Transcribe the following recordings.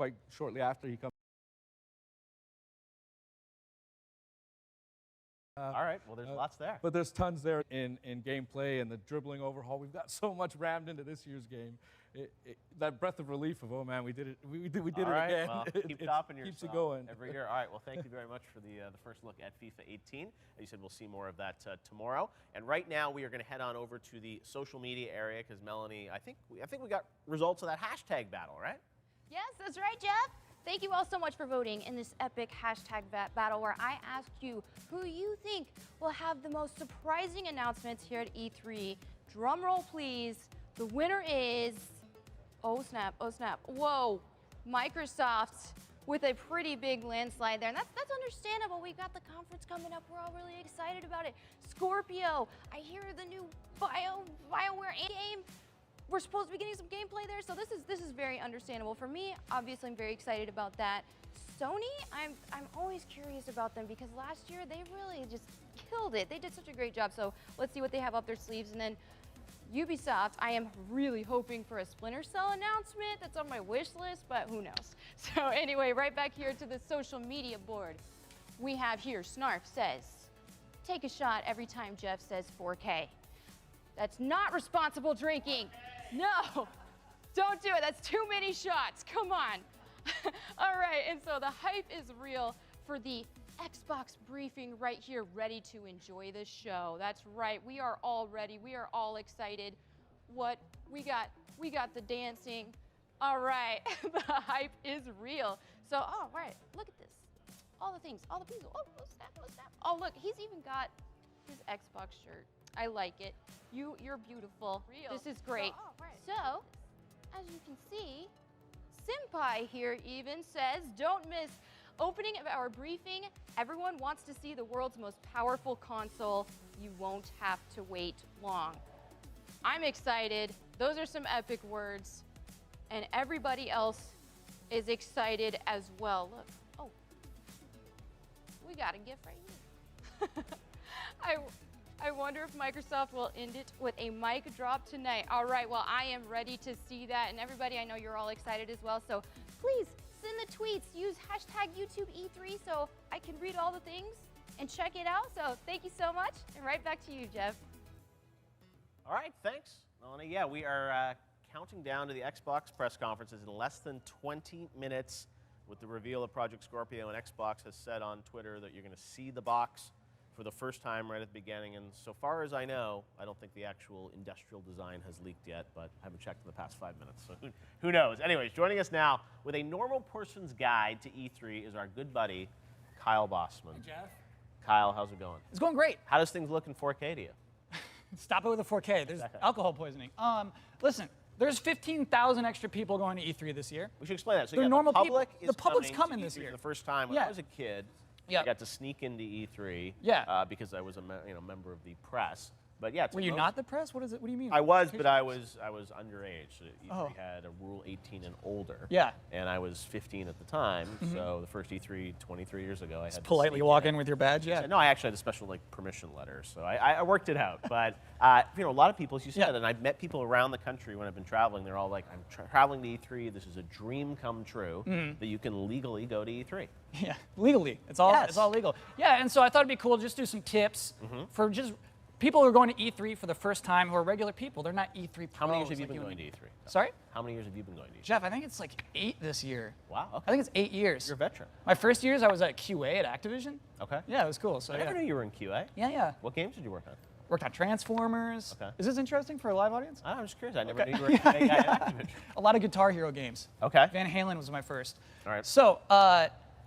quite shortly after he comes. All right, well, there's lots there. But there's tons there in gameplay and the dribbling overhaul. We've got so much rammed into this year's game. That breath of relief of, oh man, we did it. We did it again. Well, keep topping yourself keeps you going every year. All right, well, thank you very much for the first look at FIFA 18. As you said, we'll see more of that tomorrow. And right now, we are going to head on over to the social media area because Melanie, I think we got results of that hashtag battle, right? Yes, that's right, Jeff. Thank you all so much for voting in this epic hashtag battle where I asked you who you think will have the most surprising announcements here at E3. Drum roll, please. The winner is, oh snap, whoa, Microsoft with a pretty big landslide there. And that's understandable. We've got the conference coming up. We're all really excited about it. Scorpio, I hear the new BioWare game. We're supposed to be getting some gameplay there, so this is very understandable for me. Obviously, I'm very excited about that. Sony, I'm always curious about them because last year they really just killed it. They did such a great job. So let's see what they have up their sleeves. And then Ubisoft, I am really hoping for a Splinter Cell announcement. That's on my wish list, but who knows? So anyway, right back here to the social media board, we have here Snarf says, take a shot every time Jeff says 4K. That's not responsible drinking. No, don't do it. That's too many shots. Come on. All right, and so the hype is real for the Xbox briefing right here, ready to enjoy this show. That's right. We are all ready. We are all excited. What we got the dancing. All right, the hype is real. So, all right, look at this. All the things, all the people. Oh, snap. Oh, look, he's even got his Xbox shirt. I like it. You're beautiful. Real. This is great. So, as you can see, Senpai here even says, don't miss opening of our briefing. Everyone wants to see the world's most powerful console. You won't have to wait long. I'm excited. Those are some epic words. And everybody else is excited as well. Look. Oh, we got a gift right here. I wonder if Microsoft will end it with a mic drop tonight. All right, well, I am ready to see that. And everybody, I know you're all excited as well. So please send the tweets. Use hashtag YouTube E3 so I can read all the things and check it out. So thank you so much. And right back to you, Jeff. All right, thanks, Melanie. Yeah, we are counting down to the Xbox press conferences in less than 20 minutes with the reveal of Project Scorpio, and Xbox has said on Twitter that you're going to see the box for the first time right at the beginning. And so far as I know, I don't think the actual industrial design has leaked yet, but I haven't checked in the past 5 minutes, so who knows. Anyways, joining us now with a normal person's guide to E3 is our good buddy, Kyle Bossman. Hey, Jeff. Kyle, how's it going? It's going great. How does things look in 4K to you? Stop it with the 4K. There's alcohol poisoning. Listen, there's 15,000 extra people going to E3 this year. We should explain that. So They're normal people. The public's coming coming to this E3 year. for the first time. When I was a kid, I got to sneak into E3 because I was a member of the press. But yeah, were you not the press? What is it? What do you mean? I was, but I was underage. So E3 had a rule 18 and older. Yeah. And I was 15 at the time. So the first E3 23 years ago, I had to politely walk in with your badge. Yeah. No, I actually had a special permission letter, so I worked it out. But a lot of people, as you said, and I've met people around the country when I've been traveling. They're all like, "I'm traveling to E3. This is a dream come true that you can legally go to E3." Yeah, legally. It's all legal. Yeah, and so I thought it'd be cool to just do some tips for just people who are going to E3 for the first time who are regular people. They're not E3 pros. How many years have you been going to E3? Sorry? How many years have you been going to E3? Jeff, I think it's like 8 this year. Wow, okay. I think it's 8 years. You're a veteran. My first years, I was at QA at Activision. Okay. Yeah, it was cool. So I never knew you were in QA. Yeah. What games did you work on? Worked on Transformers. Okay. Is this interesting for a live audience? I'm just curious. I never knew you were a QA guy at Activision. A lot of Guitar Hero games. Okay. Van Halen was my first. All right. So,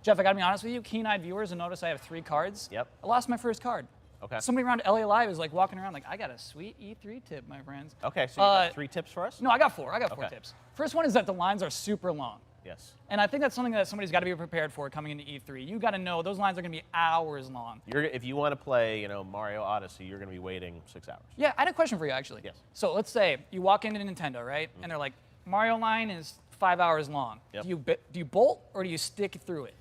Jeff, I gotta be honest with you, keen-eyed viewers will notice I have 3 cards. Yep. I lost my first card. Okay. Somebody around LA Live is like walking around like, I got a sweet E3 tip, my friends. Okay, so you got 3 tips for us? No, I got 4. I got 4 tips. First one is that the lines are super long. Yes. And I think that's something that somebody's got to be prepared for coming into E3. You got to know those lines are going to be hours long. If you want to play, Mario Odyssey, you're going to be waiting 6 hours. Yeah, I had a question for you actually. Yes. So let's say you walk into Nintendo, right? And they're like, Mario line is 5 hours long. Yep. Do you bolt or do you stick through it?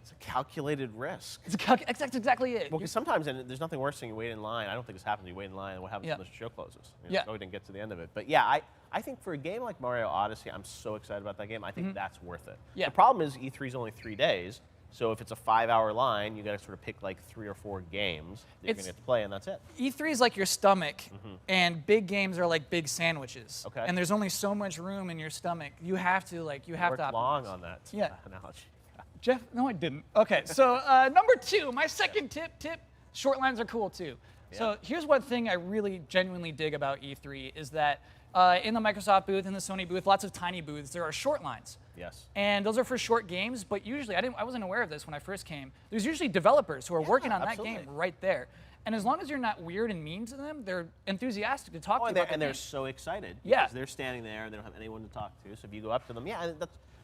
It's a calculated risk. That's exactly it. Well, because sometimes, and there's nothing worse than you wait in line. I don't think this happens. You wait in line, and what happens Yeah. when the show closes? Yeah. Oh, we didn't get to the end of it. But yeah, I think for a game like Mario Odyssey, I'm so excited about that game. I think that's worth it. Yeah. The problem is E3 is only 3 days. So if it's a 5-hour line, you got to sort of pick like 3 or 4 games that you're going to get to play, and that's it. E3 is like your stomach, and big games are like big sandwiches. Okay. And there's only so much room in your stomach. You have to Worked optimize. long on that Yeah. analogy. Jeff, no, I didn't. Okay, so number 2, my second tip, short lines are cool too. So here's one thing I really genuinely dig about E3 is that in the Microsoft booth, in the Sony booth, lots of tiny booths, there are short lines. Yes. And those are for short games, but usually, I wasn't aware of this when I first came, there's usually developers who are working on absolutely. that game right there. And as long as you're not weird and mean to them, they're enthusiastic to talk to you about And the they're game. so excited. Yeah. Because they're standing there and they don't have anyone to talk to. So if you go up to them, and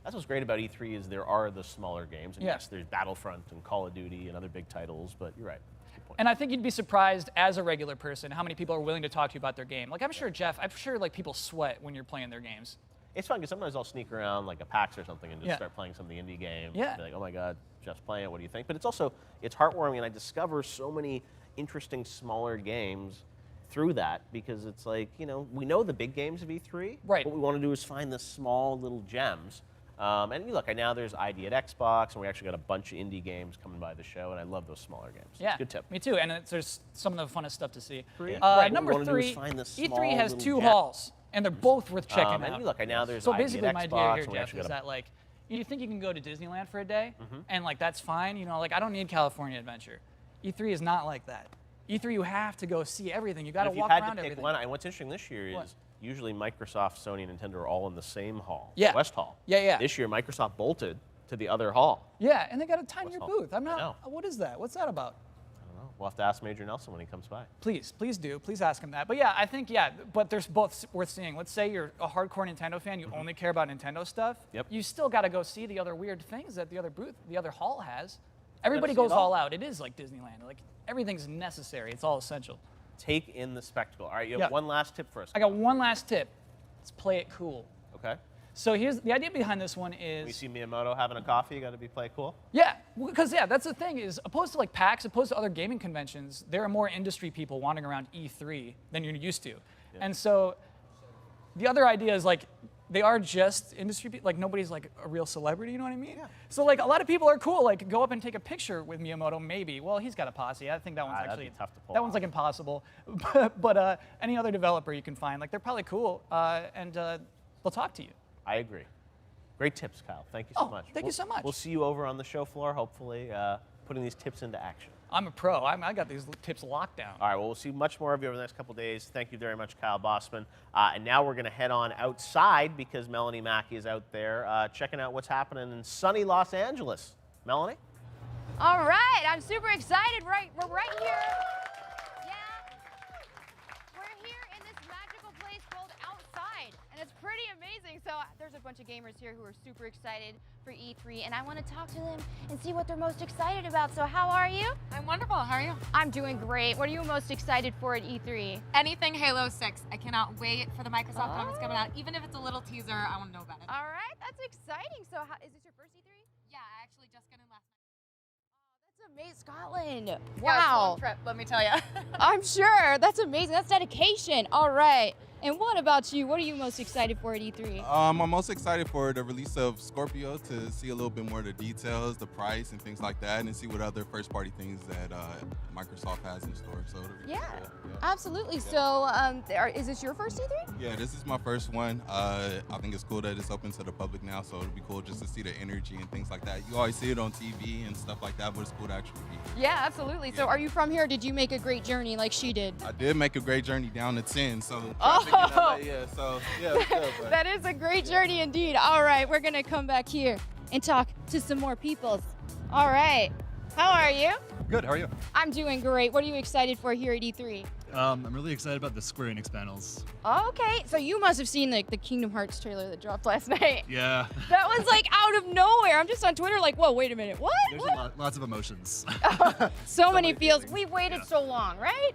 that's what's great about E3 is there are the smaller games. And Yeah. yes, there's Battlefront and Call of Duty and other big titles, but you're right. Good point. And I think you'd be surprised as a regular person how many people are willing to talk to you about their game. Like I'm sure like people sweat when you're playing their games. It's fun because sometimes I'll sneak around like a PAX or something and just Yeah. start playing some of the indie games. Yeah. And be like, oh my God, Jeff's playing it. What do you think? But it's heartwarming, and I discover so many interesting smaller games through that because it's like, we know the big games of E3. Right. What we want to do is find the small little gems. And look, now there's ID at Xbox, and we actually got a bunch of indie games coming by the show, and I love those smaller games. Yeah, Good tip. Me too. And there's some of the funnest stuff to see. Yeah. Right, what we Number wanna do is 3, find the E3 small has little 2 gems. halls, and they're both worth checking out. And look, now there's So ID basically, at my Xbox, idea here, and we Jeff, actually is got that like you think you can go to Disneyland for a day, and like that's fine. Like I don't need California Adventure. E3 is not like that. E3, you have to go see everything. You got to if you walk had around to pick everything. one, and what's interesting this year What? is usually Microsoft, Sony, and Nintendo are all in the same hall, Yeah. West Hall. Yeah. This year, Microsoft bolted to the other hall. Yeah, and they got a tinier What's all- booth. I'm I know. not. What is that? What's that about? I don't know. We'll have to ask Major Nelson when he comes by. Please do. Please ask him that. But yeah, I think, but there's both worth seeing. Let's say you're a hardcore Nintendo fan, you only care about Nintendo stuff. Yep. You still got to go see the other weird things that the other booth, the other hall has. Everybody see goes it all. all out. It is like Disneyland. Like everything's necessary. It's all essential. Take in the spectacle. All right, you have Yeah. one last tip for us. I got one last tip. Let's play it cool. Okay. So here's the idea behind this one When you is, see Miyamoto having a coffee, you got to play cool. because that's the thing is, opposed to like PAX, opposed to other gaming conventions, there are more industry people wandering around E3 than you're used to. And so the other idea is like, they are just industry people, like nobody's like a real celebrity, you know what I mean? Yeah. So like a lot of people are cool, like go up and take a picture with Miyamoto, maybe. Well, he's got a posse. I think that one's that'd actually, be tough to pull that one's off. like impossible. but any other developer you can find, like they're probably cool and they'll talk to you. I agree. Great tips, Kyle. Thank you so Oh, much. thank you so much. We'll see you over on the show floor, hopefully, putting these tips into action. I'm a pro. I got these tips locked down. All right, well, we'll see much more of you over the next couple days. Thank you very much, Kyle Bossman. And now we're going to head on outside because Melanie Mackey is out there checking out what's happening in sunny Los Angeles. Melanie? All right, I'm super excited. We're right here. Yeah. We're here in this magical place called Outside, and it's pretty amazing. So there's a bunch of gamers here who are super excited for E3, and I want to talk to them and see what they're most excited about. So how are you? I'm wonderful. How are you? I'm doing great. What are you most excited for at E3? Anything Halo 6. I cannot wait for the Microsoft conference coming out. Even if it's a little teaser, I want to know about it. All right, that's exciting. So is this your first E3? Yeah, I actually just got in last night. That's amazing, Scotland. Yeah, it's a Wow. long trip, let me tell you. I'm sure. That's amazing. That's dedication. All right. And what about you? What are you most excited for at E3? I'm most excited for the release of Scorpio to see a little bit more of the details, the price, and things like that, and see what other first-party things that Microsoft has in store. So Yeah, absolutely. So is this your first E3? Yeah, this is my first one. I think it's cool that it's open to the public now, so it'll be cool just to see the energy and things like that. You always see it on TV and stuff like that, but it's cool to actually be here. Yeah, absolutely. So Yeah. are you from here? Did you make a great journey like she did? I did make a great journey down to 10, so Oh. traffic in LA, yeah, so yeah, it's good, but That is a great journey indeed. All right, we're going to come back here and talk to some more peoples. All right. How are you? Good, how are you? I'm doing great. What are you excited for here at E3? I'm really excited about the Square Enix panels. Okay, so you must have seen like the Kingdom Hearts trailer that dropped last night. Yeah. That was like out of nowhere. I'm just on Twitter like, whoa, wait a minute, what? There's lots of emotions. So many feels. feelings. We waited Yeah. so long, right?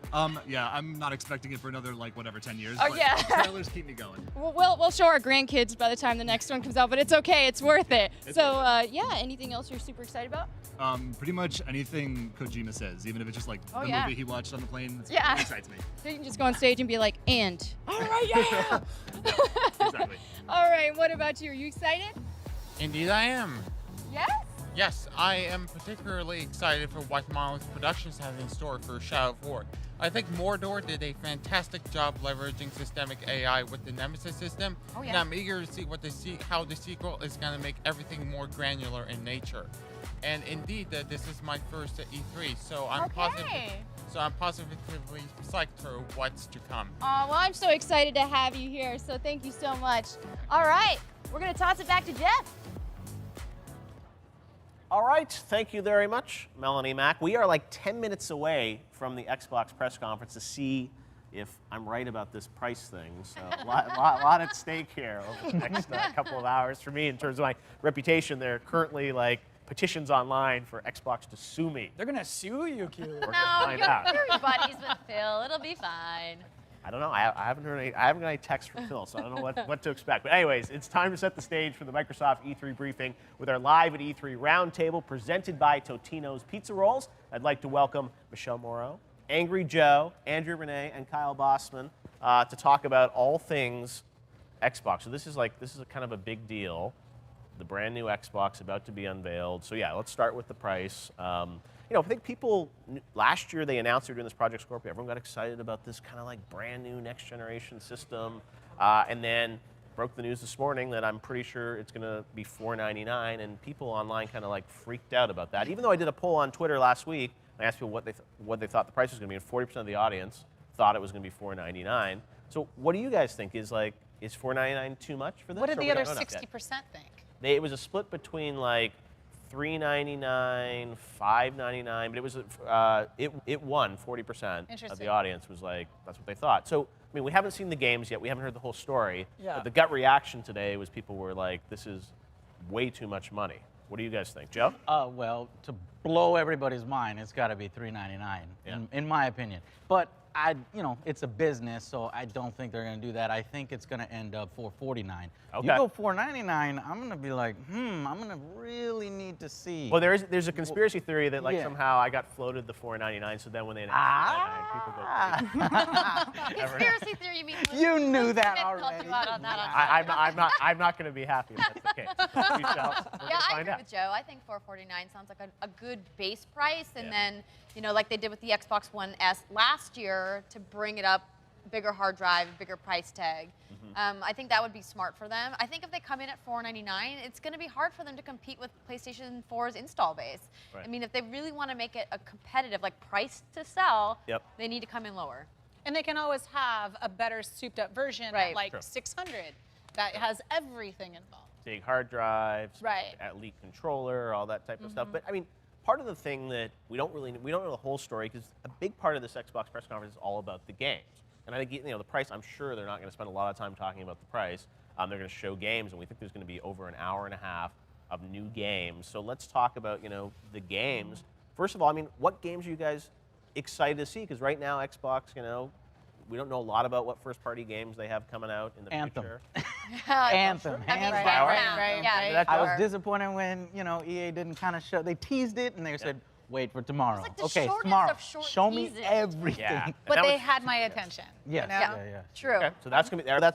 Yeah, I'm not expecting it for another, 10 years. Oh, but yeah. trailers keep me going. We'll show our grandkids by the time the next one comes out, but it's okay. It's worth it. So, yeah, anything else you're super excited about? Pretty much anything Kojima says, even if it's just like Oh, the yeah. movie he watched on the plane, Yeah. it excites me. So you can just go on stage and be like, and. All right, yeah. Exactly. All right, what about you? Are you excited? Indeed, I am. Yes? Yes, I am particularly excited for what Monolith Productions has in store for Shadow of War. I think Mordor did a fantastic job leveraging systemic AI with the Nemesis system, Oh, and yeah. I'm eager to see how the sequel is going to make everything more granular in nature. And indeed, this is my first at E3, so I'm positively psyched for what's to come. Well, I'm so excited to have you here, so thank you so much. All right, we're going to toss it back to Jeff. All right, thank you very much, Melanie Mack. We are like 10 minutes away from the Xbox press conference to see if I'm right about this price thing. So a lot at stake here over the next couple of hours for me in terms of my reputation. There are currently like petitions online for Xbox to sue me. They're gonna sue you, Q. We're gonna No, find out. you're buddies with Phil. It'll be fine. I don't know. I haven't heard any. I haven't got any text from Phil, so I don't know what to expect. But anyways, it's time to set the stage for the Microsoft E3 briefing with our live at E3 roundtable presented by Totino's Pizza Rolls. I'd like to welcome Michelle Moreau, Angry Joe, Andrew Renee, and Kyle Bossman to talk about all things Xbox. So this is a kind of a big deal. The brand new Xbox about to be unveiled. So yeah, let's start with the price. I think people, last year they announced they were doing this Project Scorpio. Everyone got excited about this kind of like brand new next generation system. And then broke the news this morning that I'm pretty sure it's gonna be $499, and people online kind of like freaked out about that. Even though I did a poll on Twitter last week, I asked people what they thought the price was gonna be, and 40% of the audience thought it was gonna be $499. So what do you guys think? Is $499 too much for this? What did or the we other don't know enough yet? 60% think? It was a split between like $399, $599, but it won 40% of the Interesting. audience was like, that's what they thought. So, I mean, we haven't seen the games yet. We haven't heard the whole story. Yeah. But the gut reaction today was people were like, this is way too much money. What do you guys think, Joe? Well, to blow everybody's mind, it's got to be $399, Yeah. in my opinion. But it's a business, so I don't think they're going to do that. I think it's going to end up $449. Okay. You go $499, I'm going to be like, I'm going to really need to see. Well, there's a conspiracy theory that like Yeah. somehow I got floated the $499, so then when they announced $499, people go, Conspiracy theory, you mean? You knew that Smith called already. you out on that. I'm not going to be happy if that's the case. We shall. We're Yeah, gonna I find agree out. with Joe. I think $449 sounds like a good base price, and Yeah. then like they did with the Xbox One S last year to bring it up, bigger hard drive, bigger price tag. I think that would be smart for them. I think if they come in at $499, it's going to be hard for them to compete with PlayStation 4's install base. Right. I mean, if they really want to make it a competitive, like price to sell, Yep. they need to come in lower. And they can always have a better souped up version Right. at like Sure. 600 that has everything involved. Big hard drives, Right. Elite controller, all that type of stuff. But I mean, part of the thing that we don't know the whole story, because a big part of this Xbox press conference is all about the games. And I think the price. I'm sure they're not going to spend a lot of time talking about the price. They're going to show games, and we think there's going to be over an hour and a half of new games. So let's talk about the games. First of all, I mean, what games are you guys excited to see? Because right now, Xbox, we don't know a lot about what first-party games they have coming out in the Anthem. future. Anthem, I mean, hands right, down. right, yeah. I was disappointed when EA didn't kind of show. They teased it and they said, "Wait for tomorrow." It's like the okay, shortest tomorrow. of short Show me teases. everything. Yeah. But That they was- had my attention. Yes, Yeah. yeah. True. Okay, so that's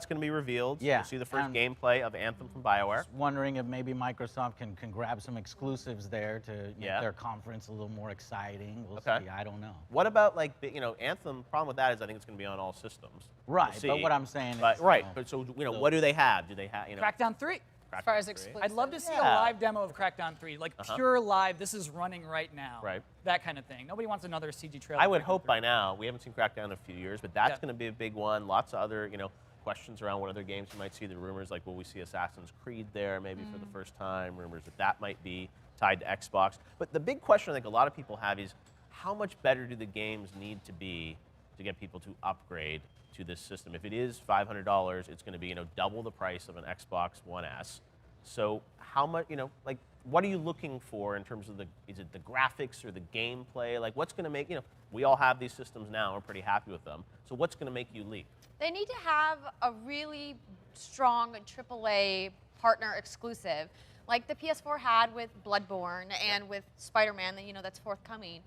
gonna be revealed. Yeah, You'll see the first and- gameplay of Anthem from BioWare. Wondering if maybe Microsoft can grab some exclusives there to make Yeah. their conference a little more exciting. We'll Okay. see. I don't know. What about Anthem? Problem with that is I think it's gonna be on all systems. Right, We'll but see. what I'm saying But is, right, but so what do they have? Do they have Crackdown 3. As far as Crackdown 3? exclusive. I'd love to see Yeah. a live demo of Crackdown 3, like pure live. This is running right now. Right. That kind of thing. Nobody wants another CG trailer. I would of Crackdown hope 3. by now. We haven't seen Crackdown in a few years, but that's Yeah. going to be a big one. Lots of other, questions around what other games you might see. The rumors like, will we see Assassin's Creed there maybe for the first time? Rumors that might be tied to Xbox. But the big question I think a lot of people have is, how much better do the games need to be to get people to upgrade to this system. If it is $500, it's going to be double the price of an Xbox One S. So how much, like, what are you looking for in terms of is it the graphics or the gameplay? Like, what's going to make, we all have these systems now, we're pretty happy with them. So what's going to make you leap? They need to have a really strong AAA partner exclusive, like the PS4 had with Bloodborne and with Spider-Man, that's forthcoming.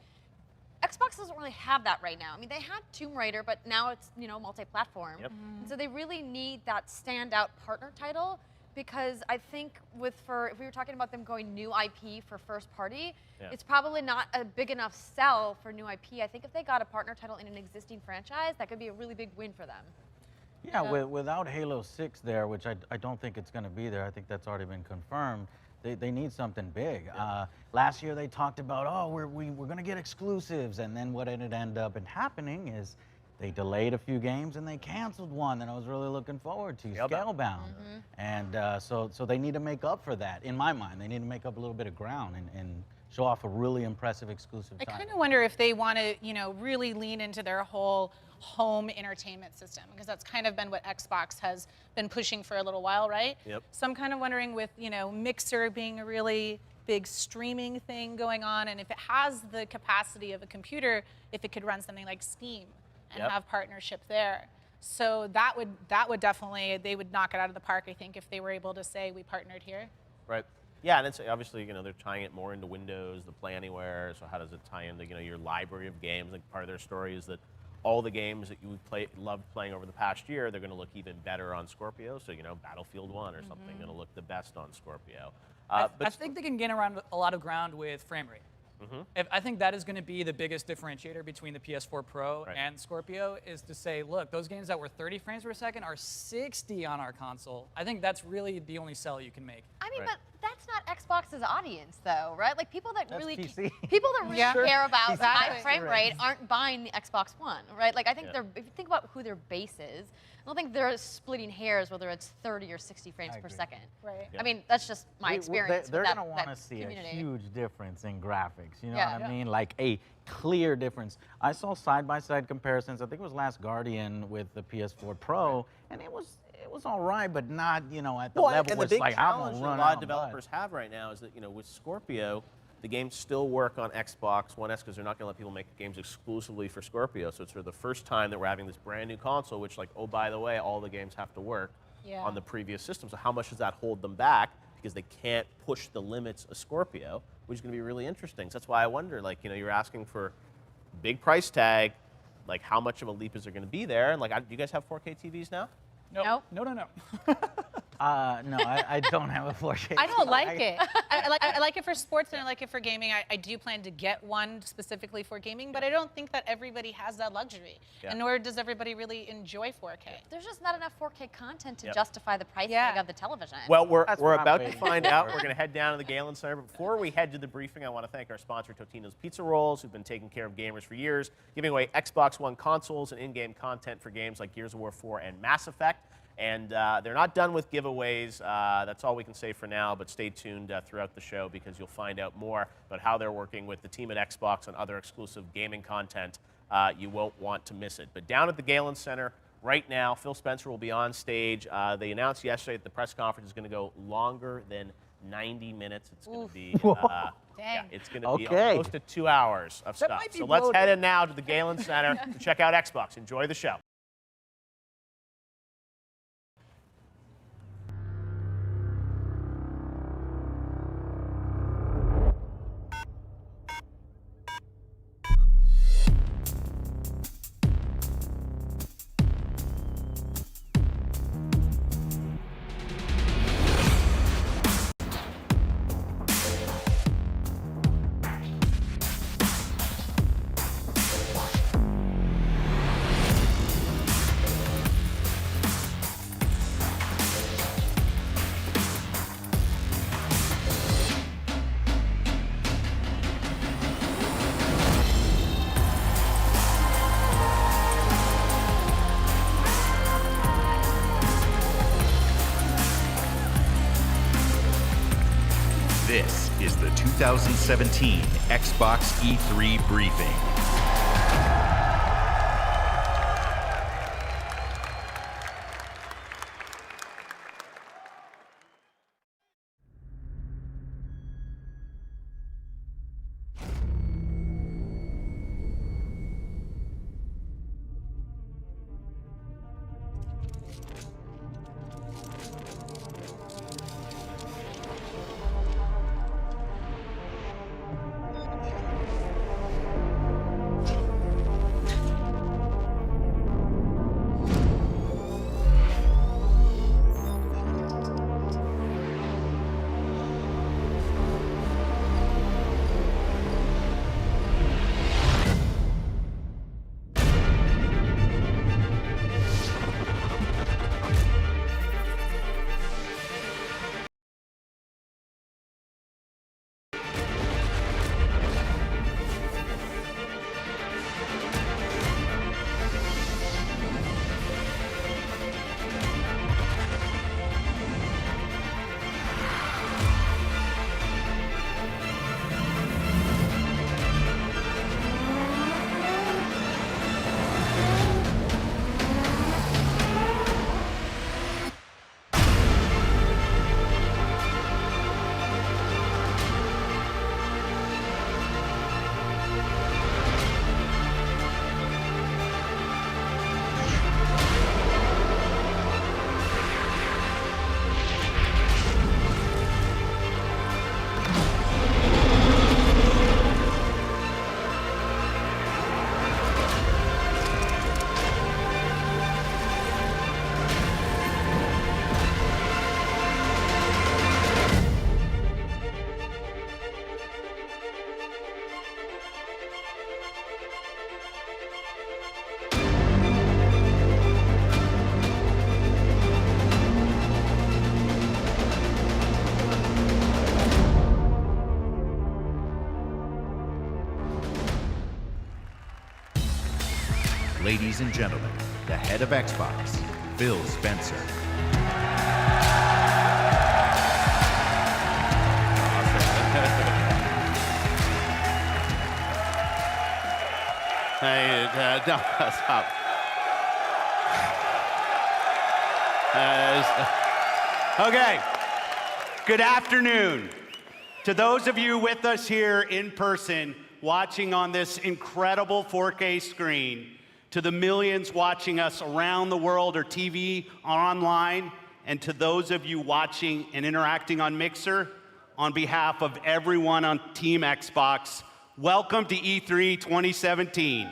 Xbox doesn't really have that right now. I mean, they had Tomb Raider, but now it's, multi-platform. Yep. And so they really need that standout partner title, because I think if we were talking about them going new IP for first party, it's probably not a big enough sell for new IP. I think if they got a partner title in an existing franchise, that could be a really big win for them. Yeah, without Halo 6 there, which I don't think it's going to be there, I think that's already been confirmed, they need something big. Last year they talked about, we're going to get exclusives, and then what ended up happening is they delayed a few games and they canceled one that I was really looking forward to, Scalebound. And so they need to make up for that, in my mind. They need to make up a little bit of ground and show off a really impressive exclusive title. I kind of wonder if they want to, really lean into their whole home entertainment system, because that's kind of been what Xbox has been pushing for a little while, right? Yep. So I'm kind of wondering with, Mixer being a really big streaming thing going on, and if it has the capacity of a computer, if it could run something like Steam and have partnership there. So that would definitely, they would knock it out of the park, I think, if they were able to say we partnered here. Right. Yeah, and it's obviously, they're tying it more into Windows, the Play Anywhere. So how does it tie into, your library of games? Like, part of their story is that all the games that you loved playing over the past year, they're going to look even better on Scorpio. So, Battlefield 1 or something going to look the best on Scorpio. I think they can gain around a lot of ground with frame rate. I think that is going to be the biggest differentiator between the PS4 Pro and Scorpio, is to say, look, those games that were 30 frames per second are 60 on our console. I think that's really the only sell you can make. I mean, but that's not Xbox's audience, though, right? Like, people that really Yeah. care about high Exactly. frame rate aren't buying the Xbox One, right? Like, I think if you think about who their base is, I don't think they're splitting hairs whether it's 30 or 60 frames per second. Right. I mean, that's just my experience. They're with going to want to see community. a huge difference in graphics. You know Yeah. what I mean? Like a clear difference. I saw side-by-side comparisons. I think it was Last Guardian with the PS4 Pro, and it was all right, but not at the level and where the it's big like I'm challenge gonna that run a lot out of developers have right now is that with Scorpio, the games still work on Xbox One S because they're not going to let people make games exclusively for Scorpio. So it's for the first time that we're having this brand new console, which, like, oh, by the way, all the games have to work on the previous system. So how much does that hold them back? Because they can't push the limits of Scorpio, which is going to be really interesting. So that's why I wonder, like, you're asking for big price tag, like, how much of a leap is there going to be there? And, like, do you guys have 4K TVs now? No. No. No, I don't have a 4K. I don't like it. I like it for sports and I like it for gaming. I do plan to get one specifically for gaming, but I don't think that everybody has that luxury, and nor does everybody really enjoy 4K. There's just not enough 4K content to justify the price tag of the television. Well, we're That's what I'm about to waiting find for. out. We're going to head down to the Galen Center. But before we head to the briefing, I want to thank our sponsor, Totino's Pizza Rolls, who've been taking care of gamers for years, giving away Xbox One consoles and in-game content for games like Gears of War 4 and Mass Effect. And they're not done with giveaways. That's all we can say for now, but stay tuned throughout the show because you'll find out more about how they're working with the team at Xbox on other exclusive gaming content. You won't want to miss it. But down at the Galen Center right now, Phil Spencer will be on stage. They announced yesterday that the press conference is going to go longer than 90 minutes. It's going to be it's going to be close to 2 hours of stuff. So let's head in now to the Galen Center to check out Xbox. Enjoy the show. This is the 2017 Xbox E3 briefing. Ladies and gentlemen, the head of Xbox, Phil Spencer. Hey, no, stop. Okay. Good afternoon. To those of you with us here in person, watching on this incredible 4K screen, to the millions watching us around the world or TV or online, and to those of you watching and interacting on Mixer, on behalf of everyone on Team Xbox, welcome to E3 2017.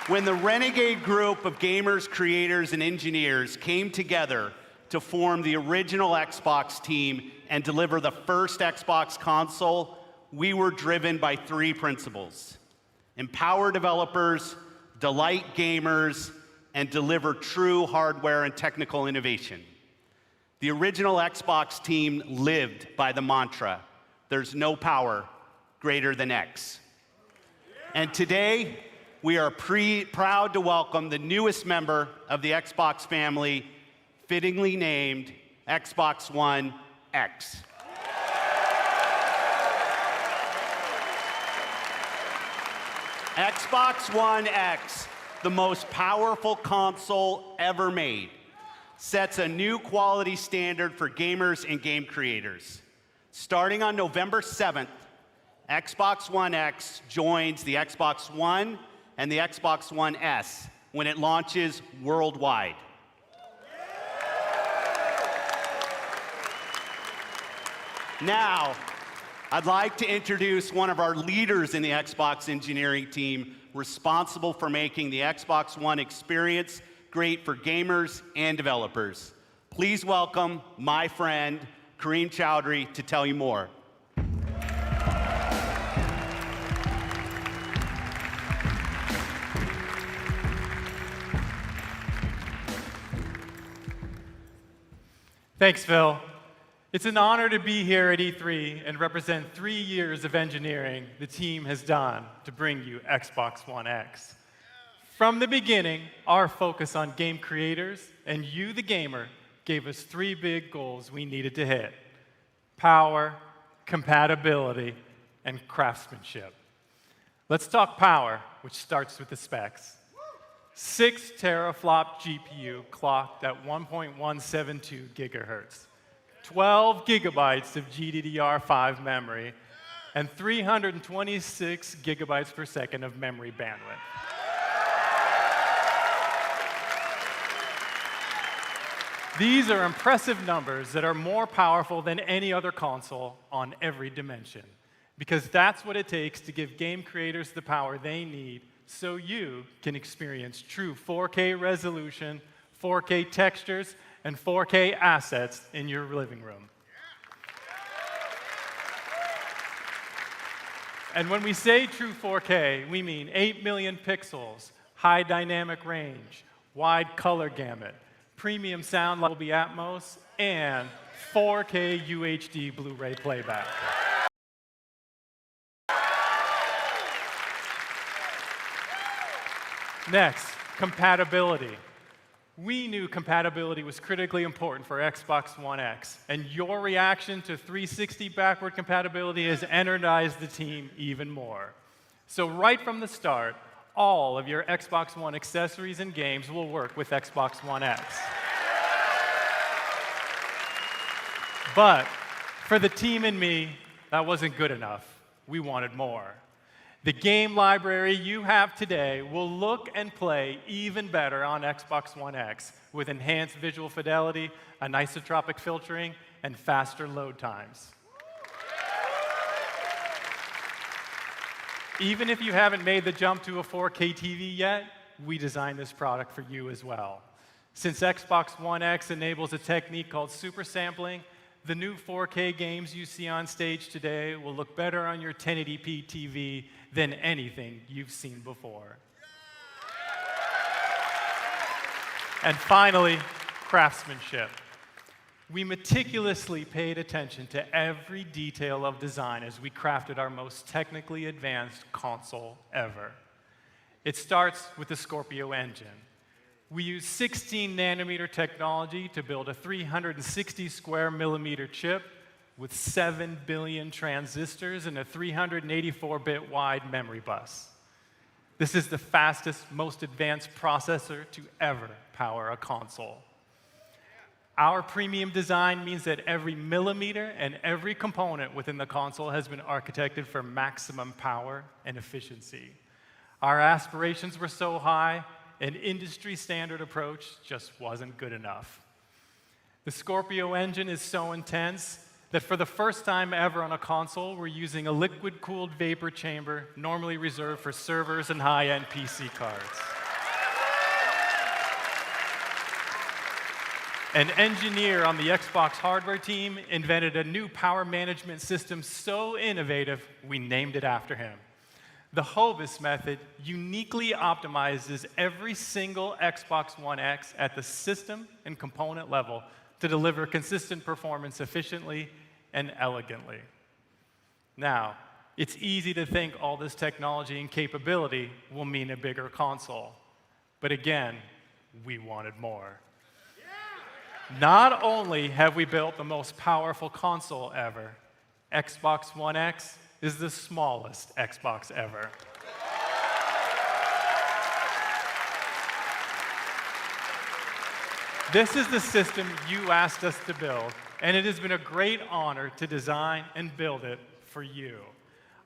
When the renegade group of gamers, creators, and engineers came together to form the original Xbox team and deliver the first Xbox console, we were driven by three principles: empower developers, delight gamers, and deliver true hardware and technical innovation. The original Xbox team lived by the mantra, there's no power greater than X. And today, we are proud to welcome the newest member of the Xbox family, fittingly named Xbox One X. Xbox One X, the most powerful console ever made, sets a new quality standard for gamers and game creators. Starting on November 7th, Xbox One X joins the Xbox One and the Xbox One S when it launches worldwide. Now, I'd like to introduce one of our leaders in the Xbox engineering team responsible for making the Xbox One experience great for gamers and developers. Please welcome my friend, Kareem Chowdhury, to tell you more. Thanks, Phil. It's an honor to be here at E3 and represent 3 years of engineering the team has done to bring you Xbox One X. From the beginning, our focus on game creators and you, the gamer, gave us 3 big goals we needed to hit: power, compatibility, and craftsmanship. Let's talk power, which starts with the specs. 6 teraflop GPU clocked at 1.172 gigahertz, 12 gigabytes of GDDR5 memory, and 326 gigabytes per second of memory bandwidth. These are impressive numbers that are more powerful than any other console on every dimension, because that's what it takes to give game creators the power they need so you can experience true 4K resolution, 4K textures, and 4K assets in your living room. And when we say true 4K, we mean 8 million pixels, high dynamic range, wide color gamut, premium sound like Dolby Atmos, and 4K UHD Blu-ray playback. Next, compatibility. We knew compatibility was critically important for Xbox One X, and your reaction to 360 backward compatibility has energized the team even more. So right from the start, all of your Xbox One accessories and games will work with Xbox One X. But for the team and me, that wasn't good enough. We wanted more. The game library you have today will look and play even better on Xbox One X with enhanced visual fidelity, anisotropic filtering, and faster load times. Even if you haven't made the jump to a 4K TV yet, we designed this product for you as well. Since Xbox One X enables a technique called super sampling, the new 4K games you see on stage today will look better on your 1080p TV than anything you've seen before. And finally, craftsmanship. we meticulously paid attention to every detail of design as we crafted our most technically advanced console ever. It starts with the Scorpio engine. We use 16 nanometer technology to build a 360 square millimeter chip with 7 billion transistors and a 384-bit wide memory bus. This is the fastest, most advanced processor to ever power a console. Our premium design means that every millimeter and every component within the console has been architected for maximum power and efficiency. Our aspirations were so high, an industry standard approach just wasn't good enough. The Scorpio engine is so intense that for the first time ever on a console, we're using a liquid-cooled vapor chamber normally reserved for servers and high-end PC cards. An engineer on the Xbox hardware team invented a new power management system so innovative, we named it after him. The Hovis method uniquely optimizes every single Xbox One X at the system and component level to deliver consistent performance efficiently and elegantly. Now, it's easy to think all this technology and capability will mean a bigger console. But again, we wanted more. Not only have we built the most powerful console ever, Xbox One X is the smallest Xbox ever. This is the system you asked us to build, and it has been a great honor to design and build it for you.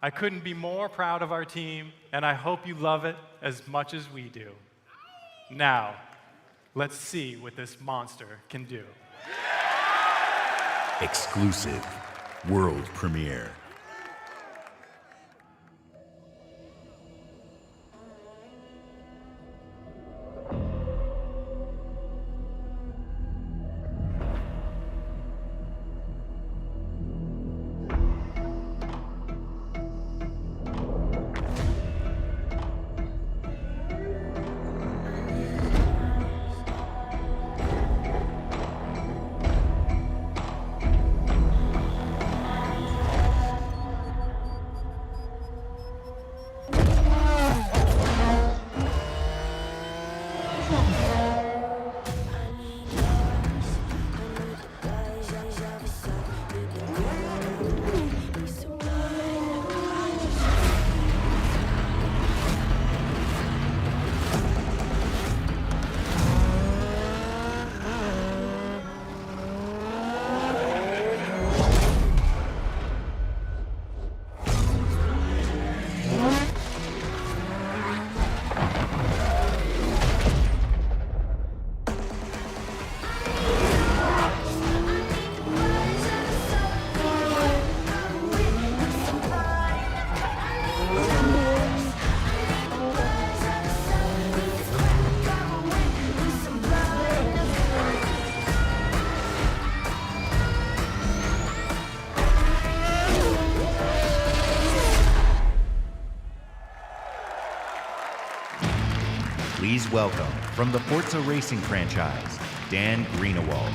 I couldn't be more proud of our team, and I hope you love it as much as we do. Now, let's see what this monster can do. Exclusive world premiere. Please welcome, from the Forza Racing franchise, Dan Greenewald.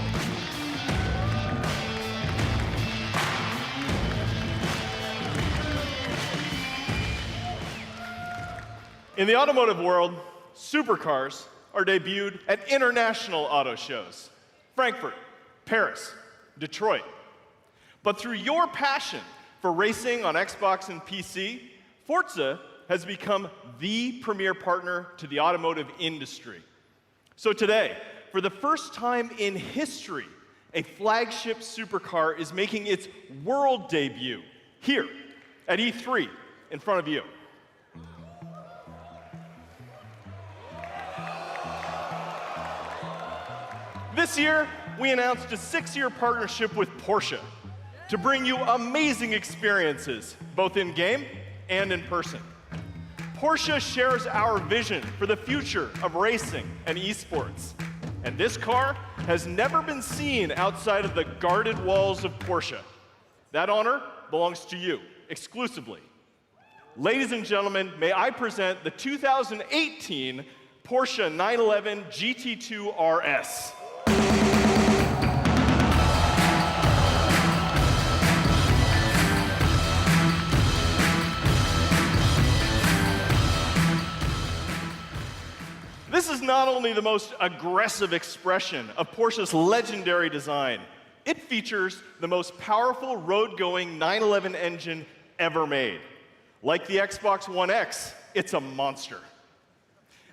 In the automotive world, supercars are debuted at international auto shows: Frankfurt, Paris, Detroit. But through your passion for racing on Xbox and PC, Forza has become the premier partner to the automotive industry. So today, for the first time in history, a flagship supercar is making its world debut here at E3 in front of you. This year, we announced a 6-year partnership with Porsche to bring you amazing experiences, both in-game and in person. Porsche shares our vision for the future of racing and esports. And this car has never been seen outside of the guarded walls of Porsche. That honor belongs to you, exclusively. Ladies and gentlemen, may I present the 2018 Porsche 911 GT2 RS. This is not only the most aggressive expression of Porsche's legendary design, it features the most powerful road-going 911 engine ever made. Like the Xbox One X, it's a monster.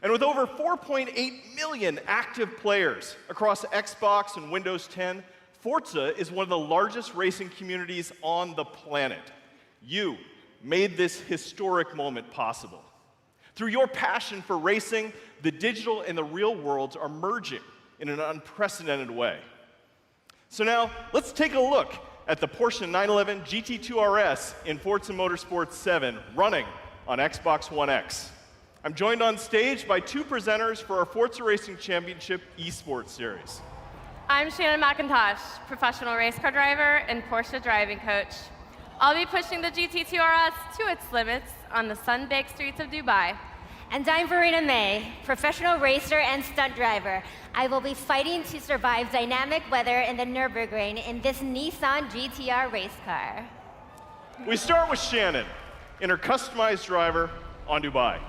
And with over 4.8 million active players across Xbox and Windows 10, Forza is one of the largest racing communities on the planet. You made this historic moment possible. Through your passion for racing, the digital and the real worlds are merging in an unprecedented way. So now, let's take a look at the Porsche 911 GT2 RS in Forza Motorsport 7 running on Xbox One X. I'm joined on stage by two presenters for our Forza Racing Championship eSports Series. I'm Shannon McIntosh, professional race car driver and Porsche driving coach. I'll be pushing the GT2 RS to its limits on the sun-baked streets of Dubai. And I'm Verena May, professional racer and stunt driver. I will be fighting to survive dynamic weather in the Nürburgring in this Nissan GTR race car. We start with Shannon in her customized driver on Dubai.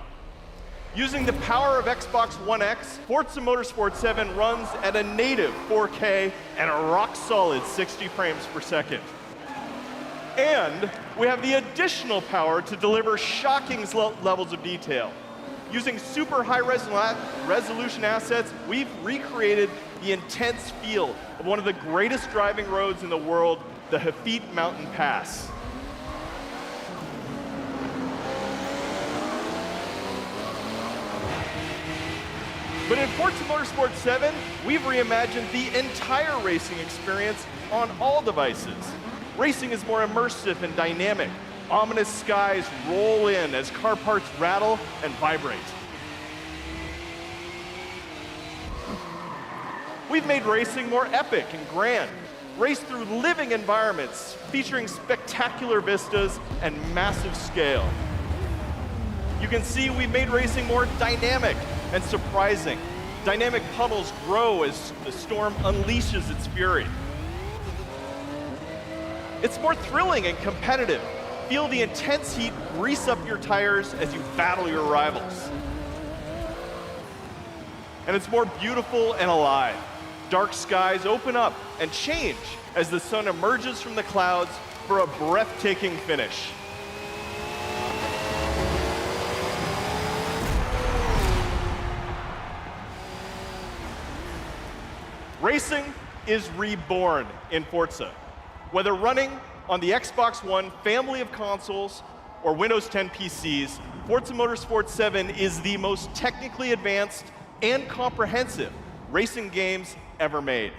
Using the power of Xbox One X, Forza Motorsport 7 runs at a native 4K and a rock-solid 60 frames per second. And we have the additional power to deliver shocking levels of detail. Using super high resolution assets, we've recreated the intense feel of one of the greatest driving roads in the world, the Hafit Mountain Pass. But in Forza Motorsport 7, we've reimagined the entire racing experience on all devices. Racing is more immersive and dynamic. Ominous skies roll in as car parts rattle and vibrate. We've made racing more epic and grand. Race through living environments featuring spectacular vistas and massive scale. You can see we've made racing more dynamic and surprising. Dynamic puddles grow as the storm unleashes its fury. It's more thrilling and competitive. Feel the intense heat grease up your tires as you battle your rivals. And it's more beautiful and alive. Dark skies open up and change as the sun emerges from the clouds for a breathtaking finish. Racing is reborn in Forza. Whether running on the Xbox One family of consoles or Windows 10 PCs, Forza Motorsport 7 is the most technically advanced and comprehensive racing games ever made.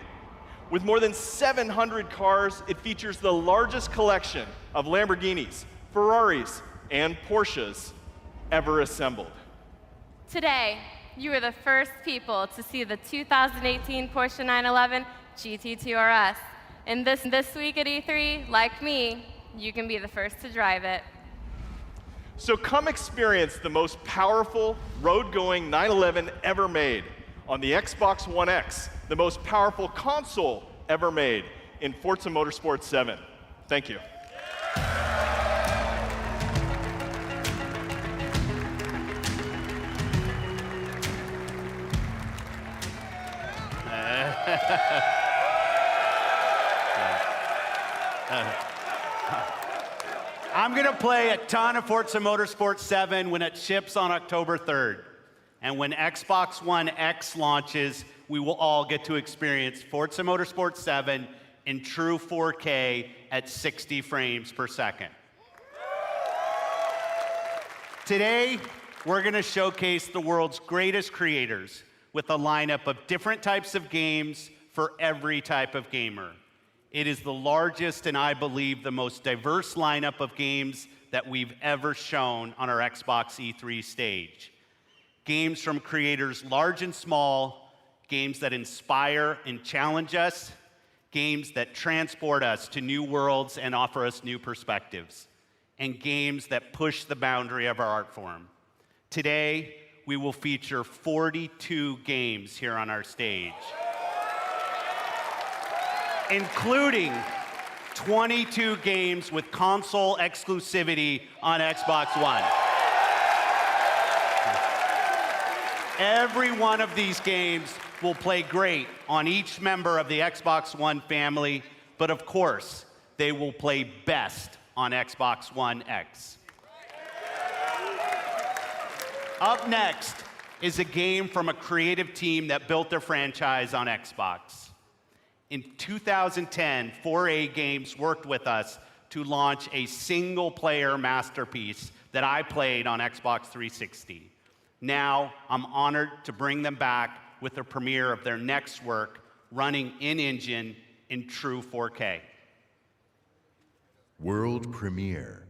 With more than 700 cars, it features the largest collection of Lamborghinis, Ferraris, and Porsches ever assembled. Today, you are the first people to see the 2018 Porsche 911 GT2 RS. And this week at E3, like me, you can be the first to drive it. So come experience the most powerful road-going 911 ever made on the Xbox One X, the most powerful console ever made in Forza Motorsport 7. Thank you. I'm going to play a ton of Forza Motorsport 7 when it ships on October 3rd. And when Xbox One X launches, we will all get to experience Forza Motorsport 7 in true 4K at 60 frames per second. Today, we're going to showcase the world's greatest creators with a lineup of different types of games for every type of gamer. It is the largest and I believe the most diverse lineup of games that we've ever shown on our Xbox E3 stage. Games from creators large and small, games that inspire and challenge us, games that transport us to new worlds and offer us new perspectives, and games that push the boundary of our art form. Today, we will feature 42 games here on our stage, including 22 games with console exclusivity on Xbox One. Every one of these games will play great on each member of the Xbox One family, but of course, they will play best on Xbox One X. Up next is a game from a creative team that built their franchise on Xbox. In 2010, 4A Games worked with us to launch a single-player masterpiece that I played on Xbox 360. Now, I'm honored to bring them back with the premiere of their next work, running in-engine in true 4K. World premiere.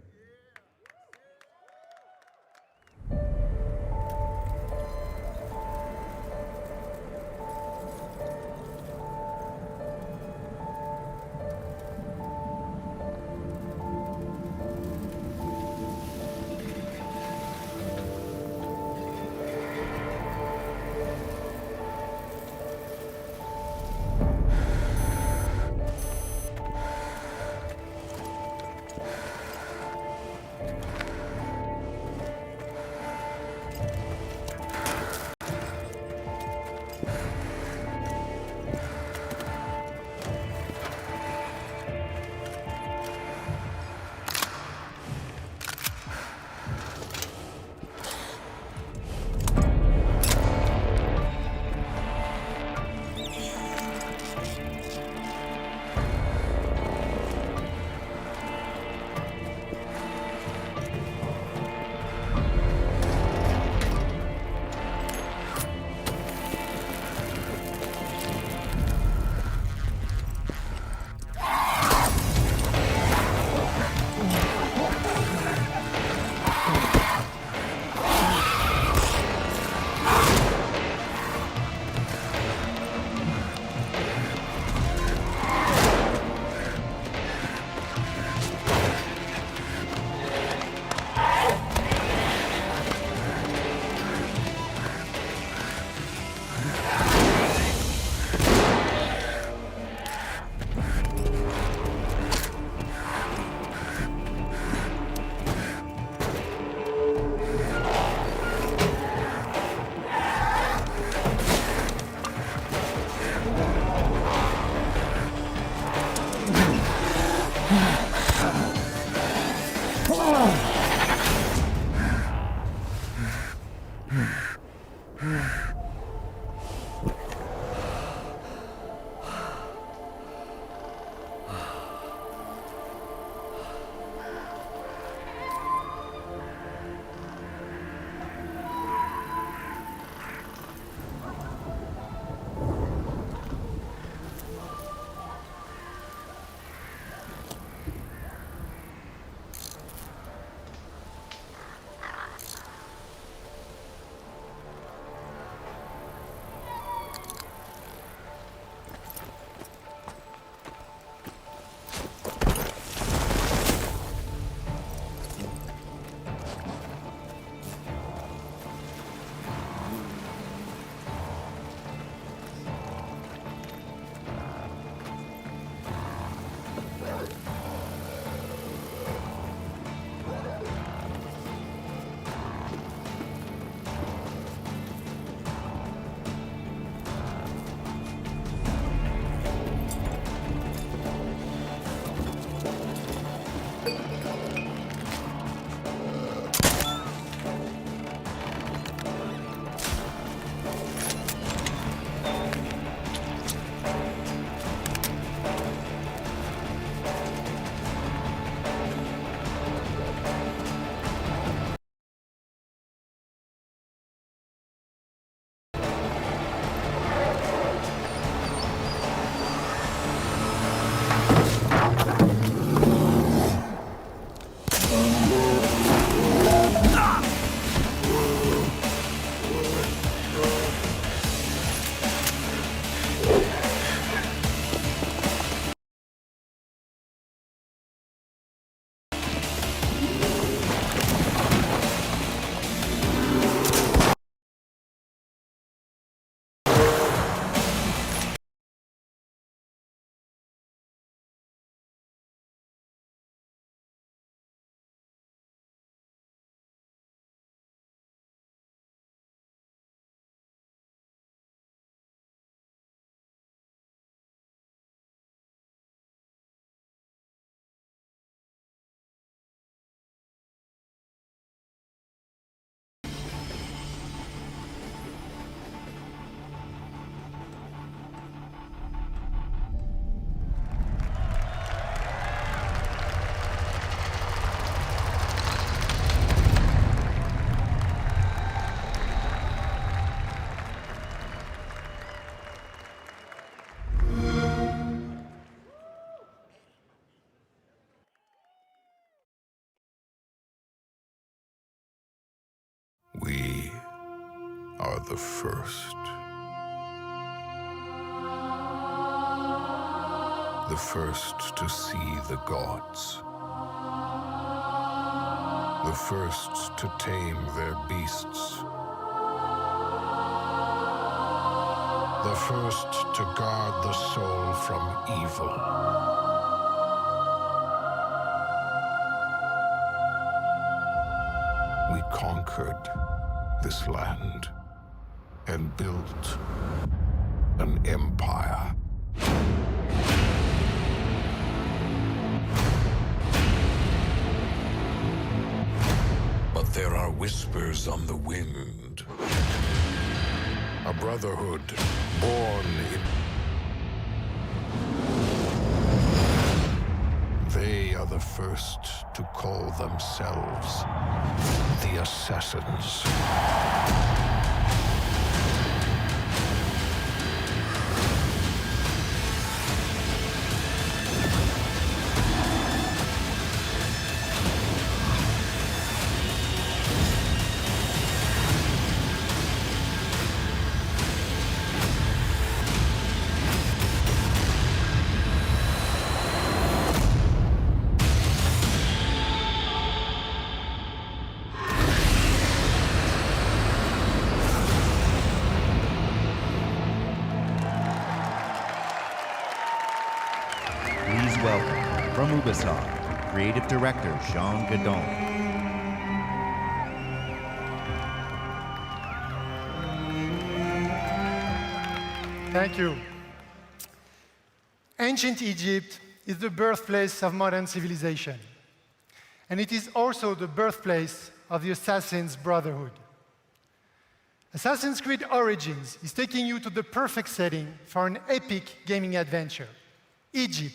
are the first. The first to see the gods. The first to tame their beasts. The first to guard the soul from evil. We conquered this land and built an empire. But there are whispers on the wind. A brotherhood born in... They are the first to call themselves the Assassins. Please welcome, from Ubisoft, Creative Director Jean Gadon. Thank you. Ancient Egypt is the birthplace of modern civilization. And it is also the birthplace of the Assassin's Brotherhood. Assassin's Creed Origins is taking you to the perfect setting for an epic gaming adventure. Egypt,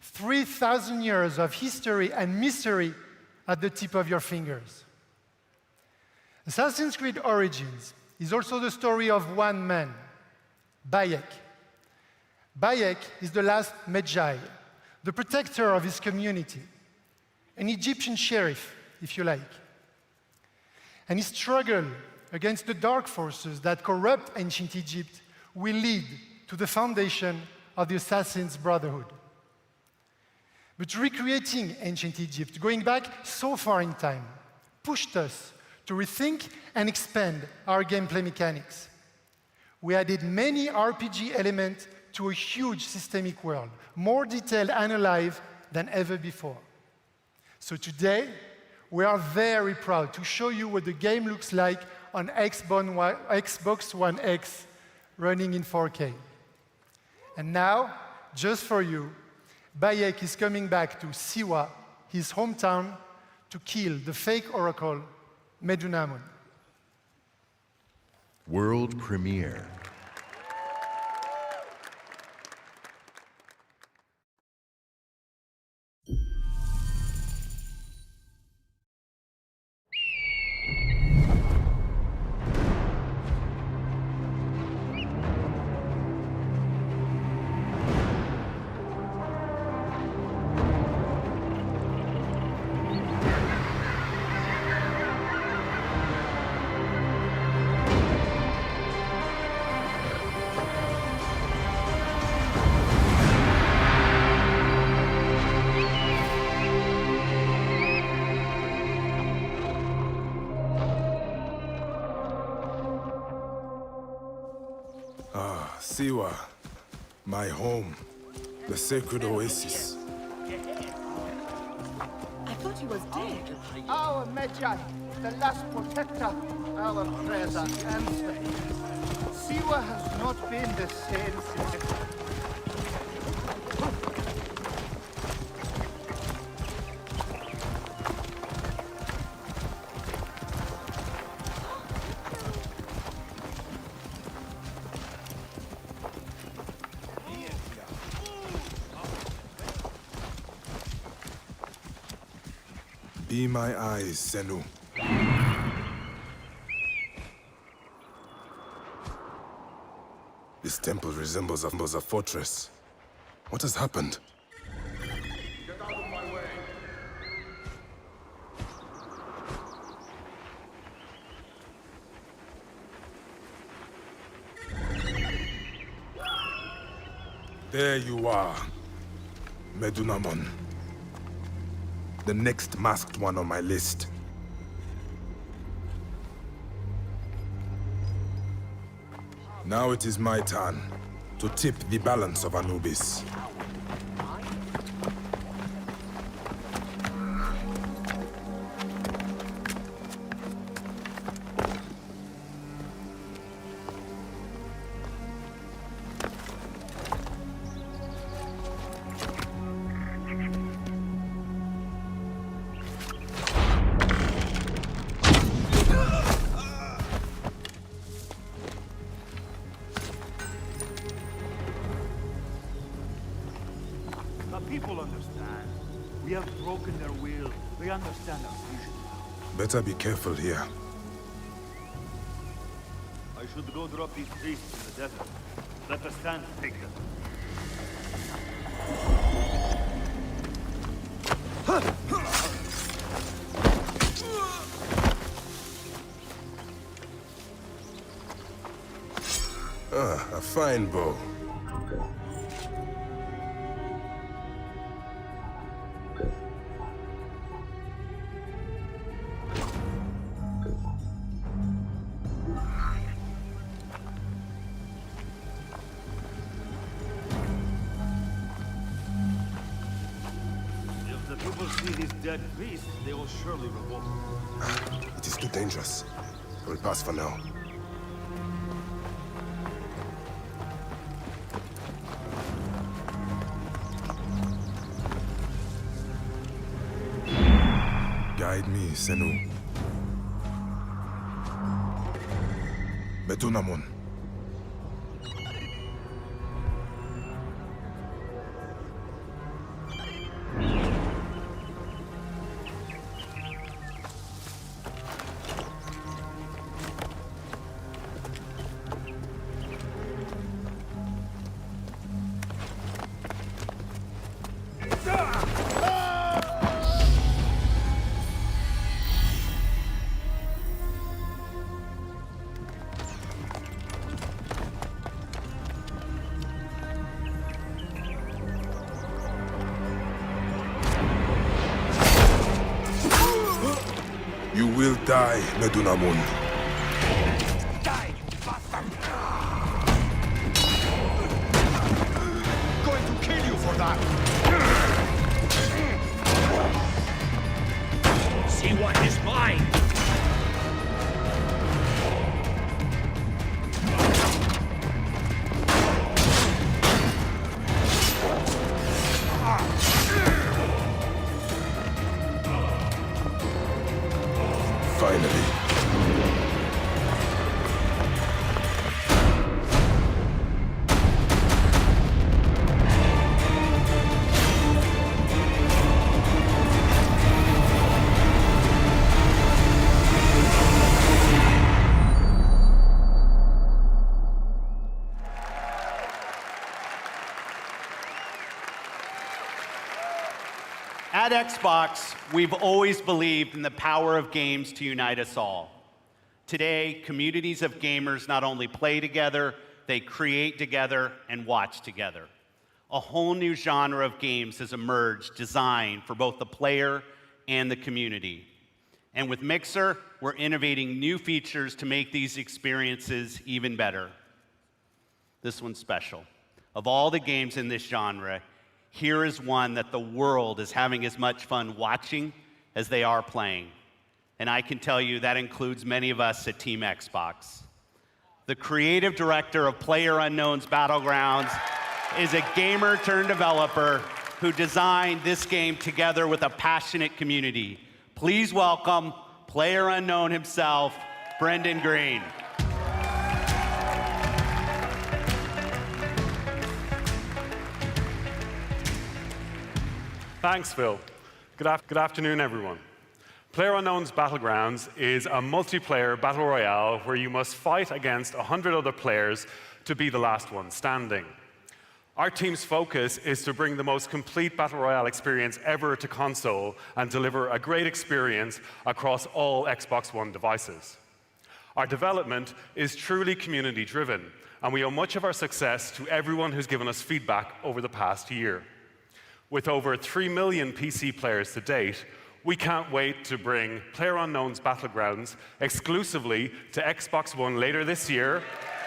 3,000 years of history and mystery at the tip of your fingers. Assassin's Creed Origins is also the story of one man, Bayek. Bayek is the last Medjay, the protector of his community, an Egyptian sheriff, if you like. And his struggle against the dark forces that corrupt ancient Egypt will lead to the foundation of the Assassin's Brotherhood. But recreating ancient Egypt, going back so far in time, pushed us to rethink and expand our gameplay mechanics. We added many RPG elements to a huge systemic world, more detailed and alive than ever before. So today, we are very proud to show you what the game looks like on Xbox One X running in 4K. And now, just for you, Bayek is coming back to Siwa, his hometown, to kill the fake oracle, Medunamun. World premiere. Siwa, my home, the sacred oasis. I thought he was dead. Our Medjay, the last protector, our prayers are answered. Siwa has not been the same since. Be my eyes, Senu. This temple resembles a fortress. What has happened? Get out of my way. There you are, Medunamon. The next masked one on my list. Now it is my turn to tip the balance of Anubis. The people understand. We have broken their will. They understand our vision. Better be careful here. I should go drop these priests in the desert. Let the sand take them. Ah, a fine bow. If the people see these dead priests, they will surely revolt. It is too dangerous. I will pass for now. Guide me, Senu. Medunamon. You will die, Medunamon. Die, you bastard! Going to kill you for that! See what is mine! Finally. At Xbox, we've always believed in the power of games to unite us all. Today, communities of gamers not only play together, they create together and watch together. A whole new genre of games has emerged designed for both the player and the community. And with Mixer, we're innovating new features to make these experiences even better. This one's special. Of all the games in this genre, here is one that the world is having as much fun watching as they are playing. And I can tell you that includes many of us at Team Xbox. The creative director of PlayerUnknown's Battlegrounds is a gamer turned developer who designed this game together with a passionate community. Please welcome PlayerUnknown himself, Brendan Green. Thanks, Phil. Good afternoon, everyone. PlayerUnknown's Battlegrounds is a multiplayer battle royale where you must fight against 100 other players to be the last one standing. Our team's focus is to bring the most complete battle royale experience ever to console and deliver a great experience across all Xbox One devices. Our development is truly community-driven, and we owe much of our success to everyone who's given us feedback over the past year. With over 3 million PC players to date, we can't wait to bring PlayerUnknown's Battlegrounds exclusively to Xbox One later this year,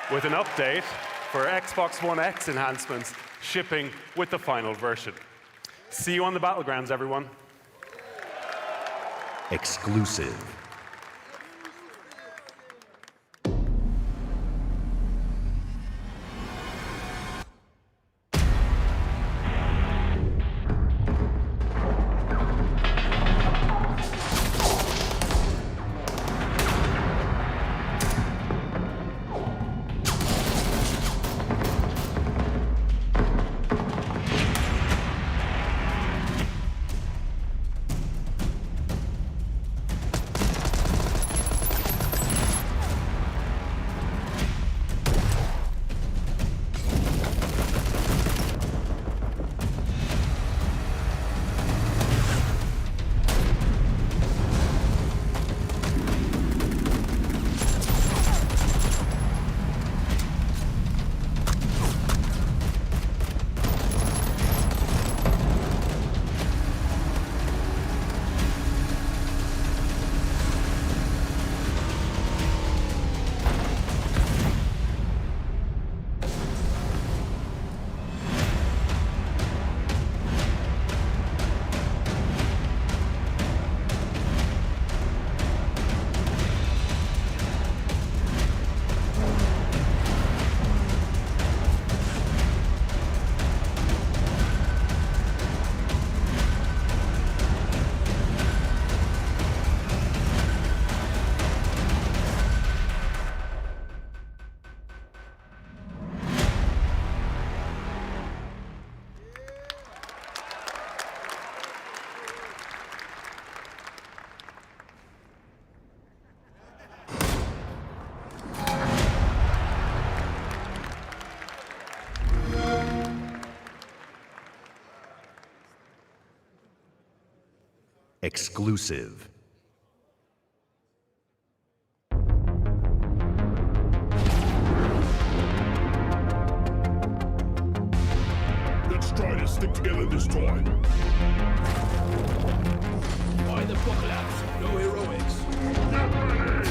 with an update for Xbox One X enhancements shipping with the final version. See you on the Battlegrounds, everyone. Exclusive. Exclusive. Let's try to stick together this time. By the apocalypse, no heroics. Get ready!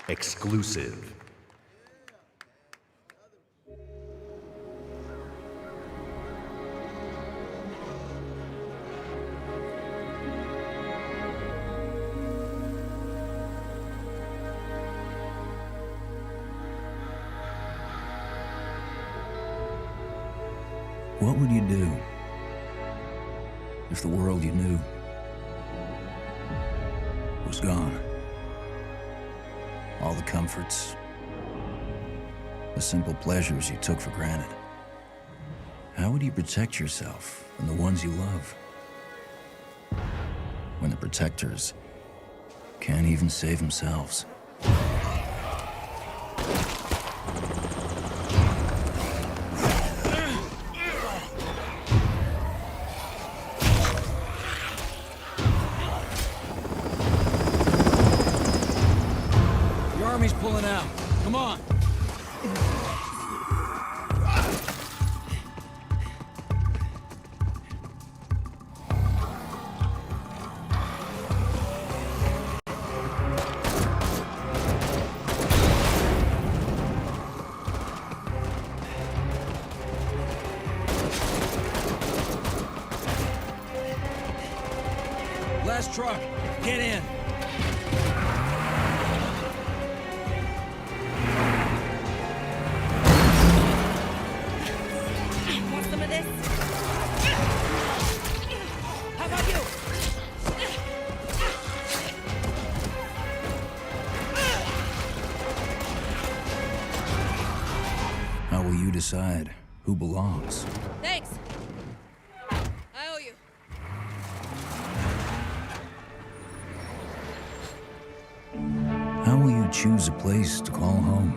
Exclusive. What would you do if the world you knew was gone? All the comforts, the simple pleasures you took for granted. How would you protect yourself and the ones you love when the protectors can't even save themselves? Army's pulling out. Come on. Last truck. Get in. Want some of this? How about you? How will you decide who belongs? Thanks. I owe you. How will you choose a place to call home?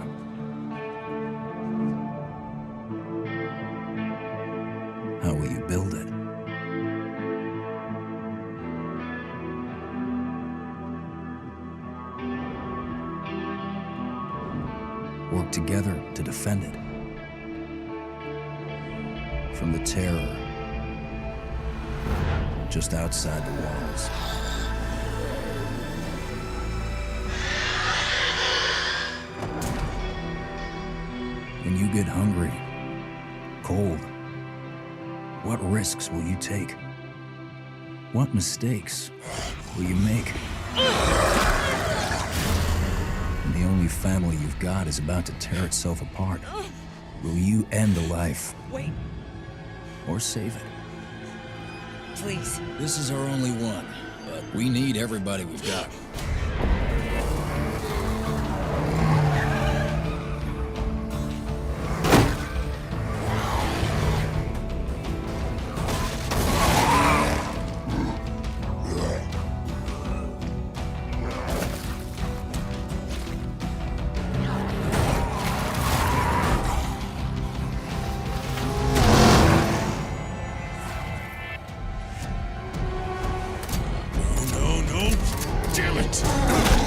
How will you build it? Work together to defend it. From the terror just outside the walls. When you get hungry, cold, what risks will you take? What mistakes will you make? And the only family you've got is about to tear itself apart. Will you end a life? Wait. Or save it? Please. This is our only one, but we need everybody we've got.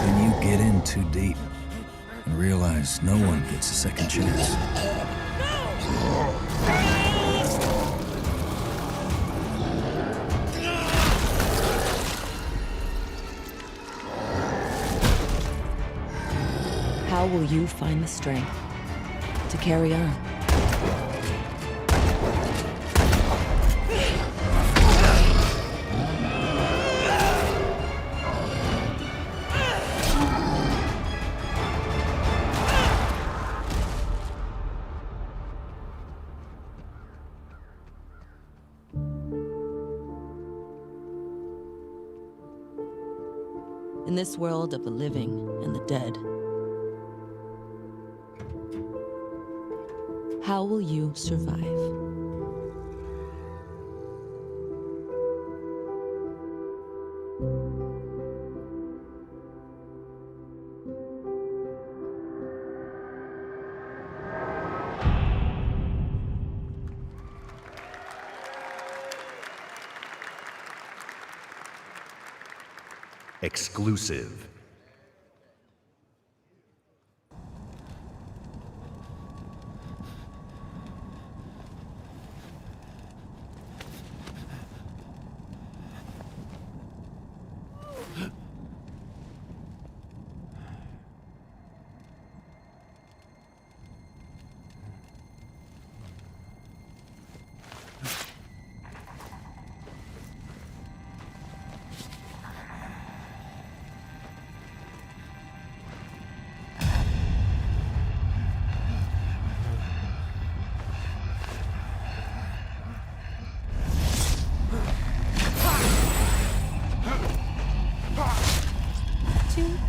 When you get in too deep and realize no one gets a second chance. How will you find the strength to carry on? In this world of the living and the dead, how will you survive? Exclusive.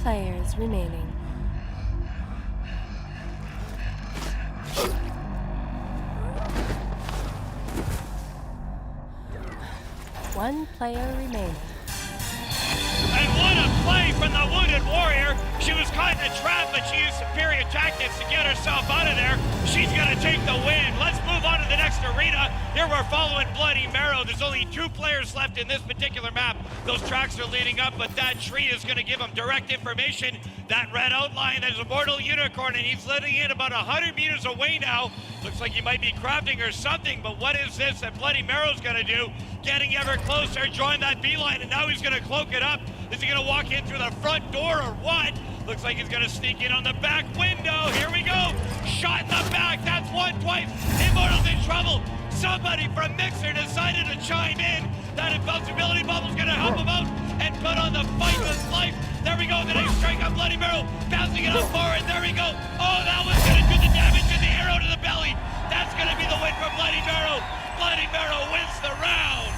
Players remaining. One player remaining. And what a play from the Wounded Warrior. She was caught in a trap, but she used superior tactics to get herself out of there. She's going to take the win. Let's move on to the next arena. Here we're following Bloody Marrow. There's only 2 players left in this particular map. Those tracks are leading up, but that tree is going to give them direct information. That red outline, there's a mortal unicorn, and he's letting in about 100 meters away now. Looks like he might be crafting or something, but what is this that Bloody Marrow's going to do? Getting ever closer, join that beeline, and now he's going to cloak it up. Is he going to walk in through the front door or what? Looks like he's going to sneak in on the back window. Here we go. Shot in the back. That's one, twice. Immortal's in trouble. Somebody from Mixer decided to chime in. That invincibility bubble's going to help him out. And on the fight of his life. There we go, the nice strike on Bloody Barrel, bouncing it up forward. There we go. Oh, that was going to do the damage and the arrow to the belly. That's going to be the win for Bloody Barrel. Bloody Barrel wins the round.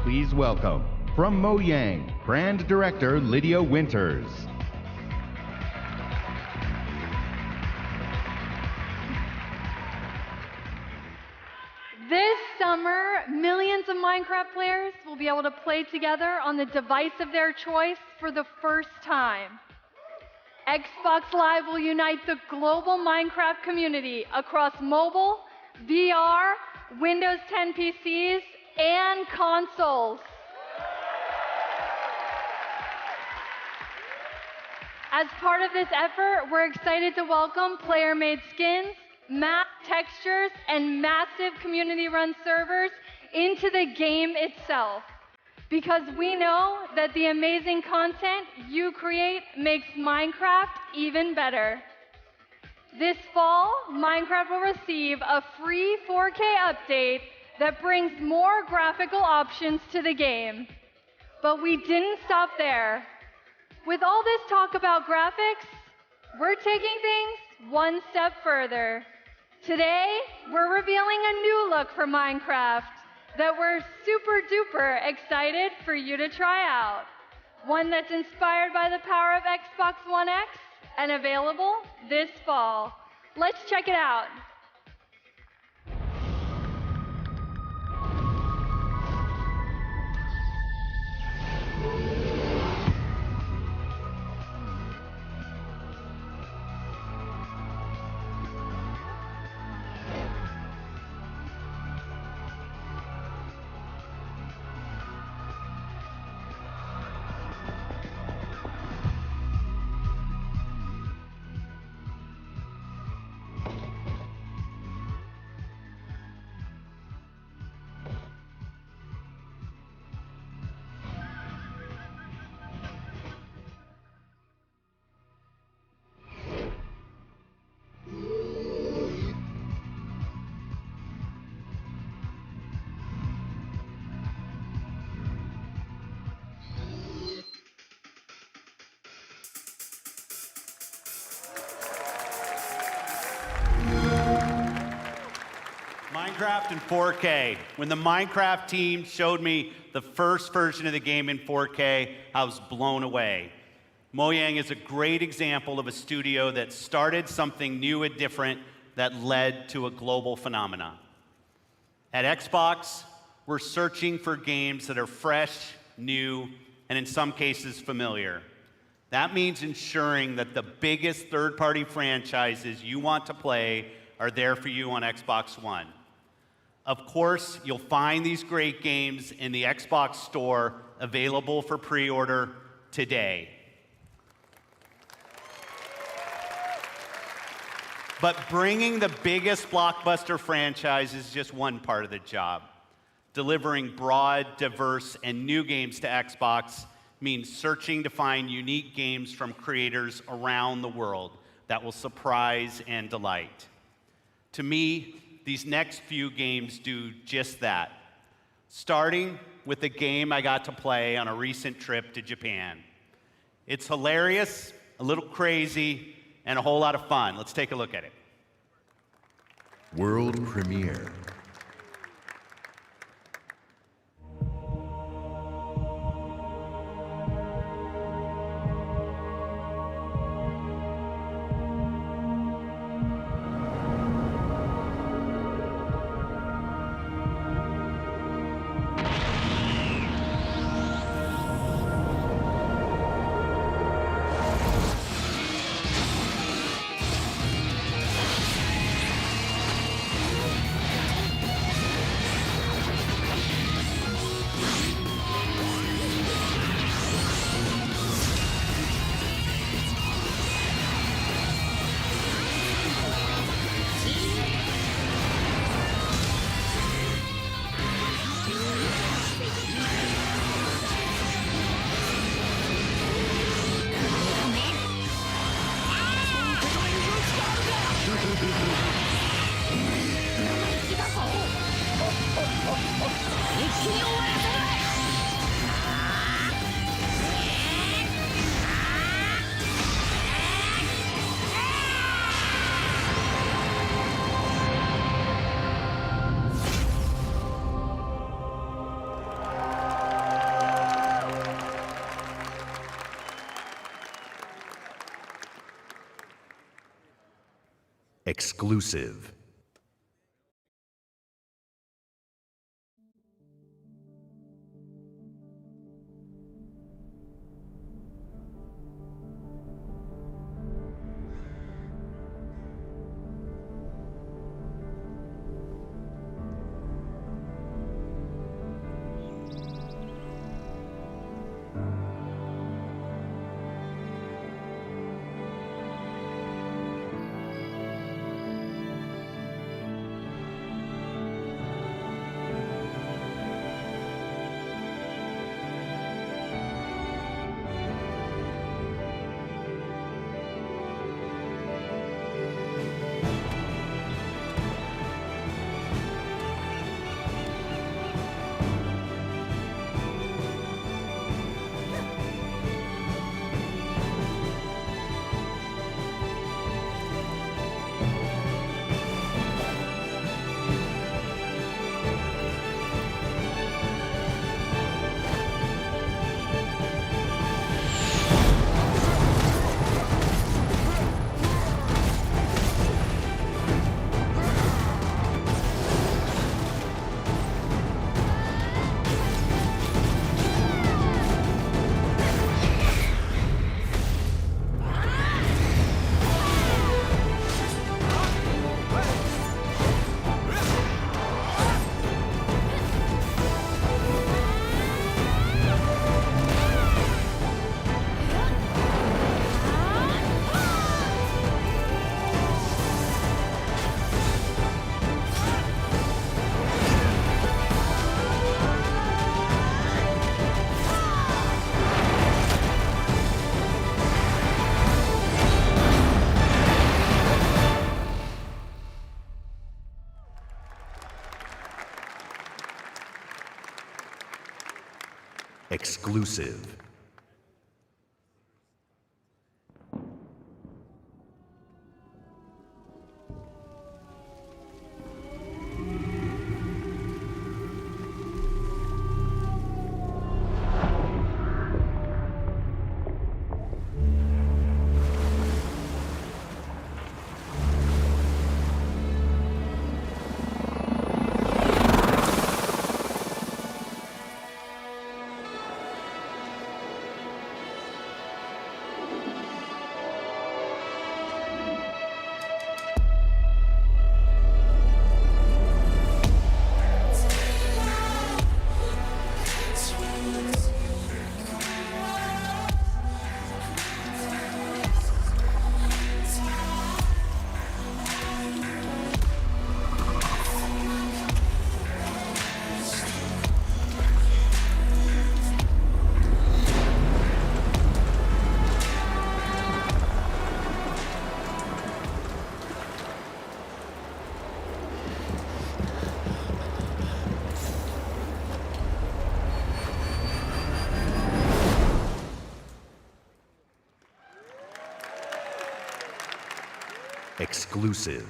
Please welcome, from Mojang, Brand Director Lydia Winters. This summer, millions of Minecraft players will be able to play together on the device of their choice for the first time. Xbox Live will unite the global Minecraft community across mobile, VR, Windows 10 PCs, and consoles. As part of this effort, we're excited to welcome player-made skins, map textures, and massive community-run servers into the game itself. Because we know that the amazing content you create makes Minecraft even better. This fall, Minecraft will receive a free 4K update that brings more graphical options to the game. But we didn't stop there. With all this talk about graphics, we're taking things one step further. Today, we're revealing a new look for Minecraft that we're super duper excited for you to try out. One that's inspired by the power of Xbox One X and available this fall. Let's check it out. Minecraft in 4K. When the Minecraft team showed me the first version of the game in 4K, I was blown away. Mojang is a great example of a studio that started something new and different that led to a global phenomenon. At Xbox, we're searching for games that are fresh, new, and in some cases familiar. That means ensuring that the biggest third-party franchises you want to play are there for you on Xbox One. Of course, you'll find these great games in the Xbox Store, available for pre-order today. But bringing the biggest blockbuster franchise is just one part of the job. Delivering broad, diverse, and new games to Xbox means searching to find unique games from creators around the world that will surprise and delight. To me, these next few games do just that, starting with a game I got to play on a recent trip to Japan. It's hilarious, a little crazy, and a whole lot of fun. Let's take a look at it. World premiere. Exclusive. Exclusive. Exclusive.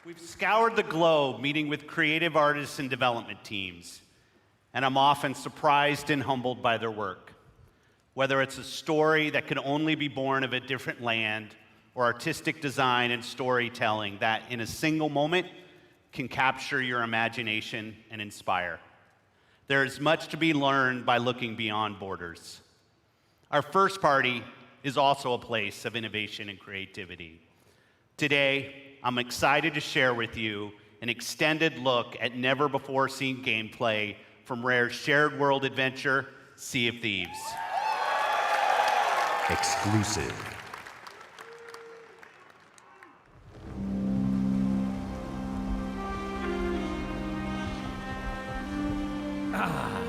We've scoured the globe meeting with creative artists and development teams, and I'm often surprised and humbled by their work. Whether it's a story that could only be born of a different land, or artistic design and storytelling that, in a single moment, can capture your imagination and inspire. There is much to be learned by looking beyond borders. Our first party is also a place of innovation and creativity. Today, I'm excited to share with you an extended look at never-before-seen gameplay from Rare's shared world adventure, Sea of Thieves. Exclusive. Ah,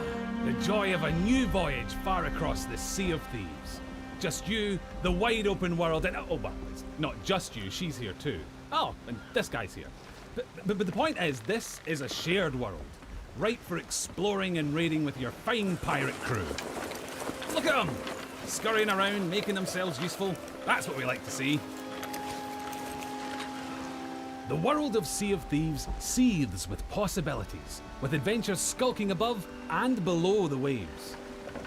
the joy of a new voyage far across the Sea of Thieves. Just you, the wide open world, and oh, well, it's not just you, she's here too. Oh, and this guy's here. But the point is, this is a shared world, ripe for exploring and raiding with your fine pirate crew. Look at them, scurrying around, making themselves useful. That's what we like to see. The world of Sea of Thieves seethes with possibilities, with adventures skulking above and below the waves.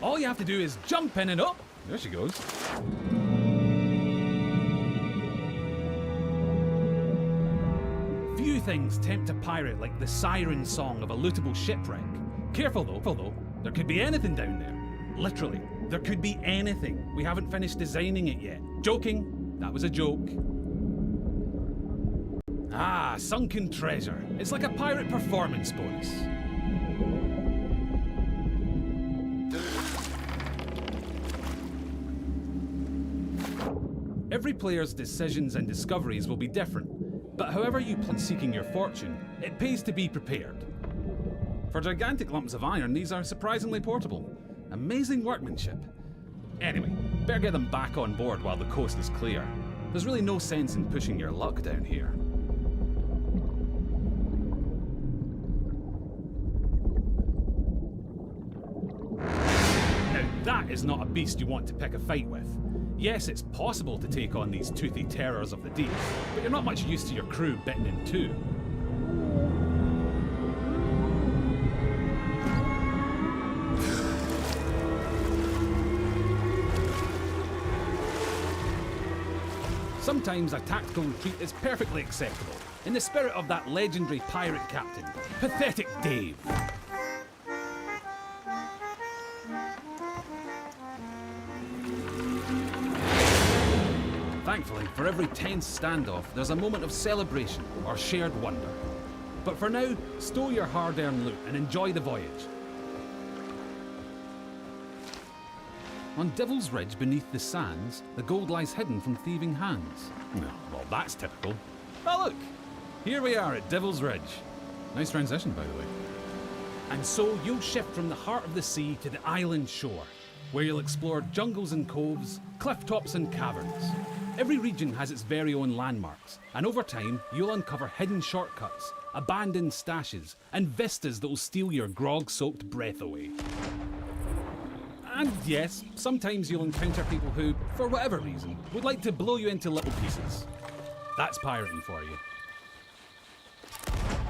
All you have to do is jump in and up. There she goes. Few things tempt a pirate like the siren song of a lootable shipwreck. Careful though, there could be anything down there. Literally, there could be anything. We haven't finished designing it yet. Joking, that was a joke. Ah, sunken treasure. It's like a pirate performance bonus. Every player's decisions and discoveries will be different, but however you plan seeking your fortune, it pays to be prepared. For gigantic lumps of iron, these are surprisingly portable. Amazing workmanship. Anyway, better get them back on board while the coast is clear. There's really no sense in pushing your luck down here. Now that is not a beast you want to pick a fight with. Yes, it's possible to take on these toothy terrors of the deep, but you're not much used to your crew bitten in two. Sometimes a tactical retreat is perfectly acceptable, in the spirit of that legendary pirate captain, Pathetic Dave. Thankfully, for every tense standoff, there's a moment of celebration or shared wonder. But for now, stow your hard-earned loot and enjoy the voyage. On Devil's Ridge beneath the sands, the gold lies hidden from thieving hands. Well, that's typical. Oh look, here we are at Devil's Ridge. Nice transition, by the way. And so you'll shift from the heart of the sea to the island shore, where you'll explore jungles and coves, cliff tops and caverns. Every region has its very own landmarks, and over time, you'll uncover hidden shortcuts, abandoned stashes, and vistas that'll steal your grog-soaked breath away. And yes, sometimes you'll encounter people who, for whatever reason, would like to blow you into little pieces. That's pirating for you.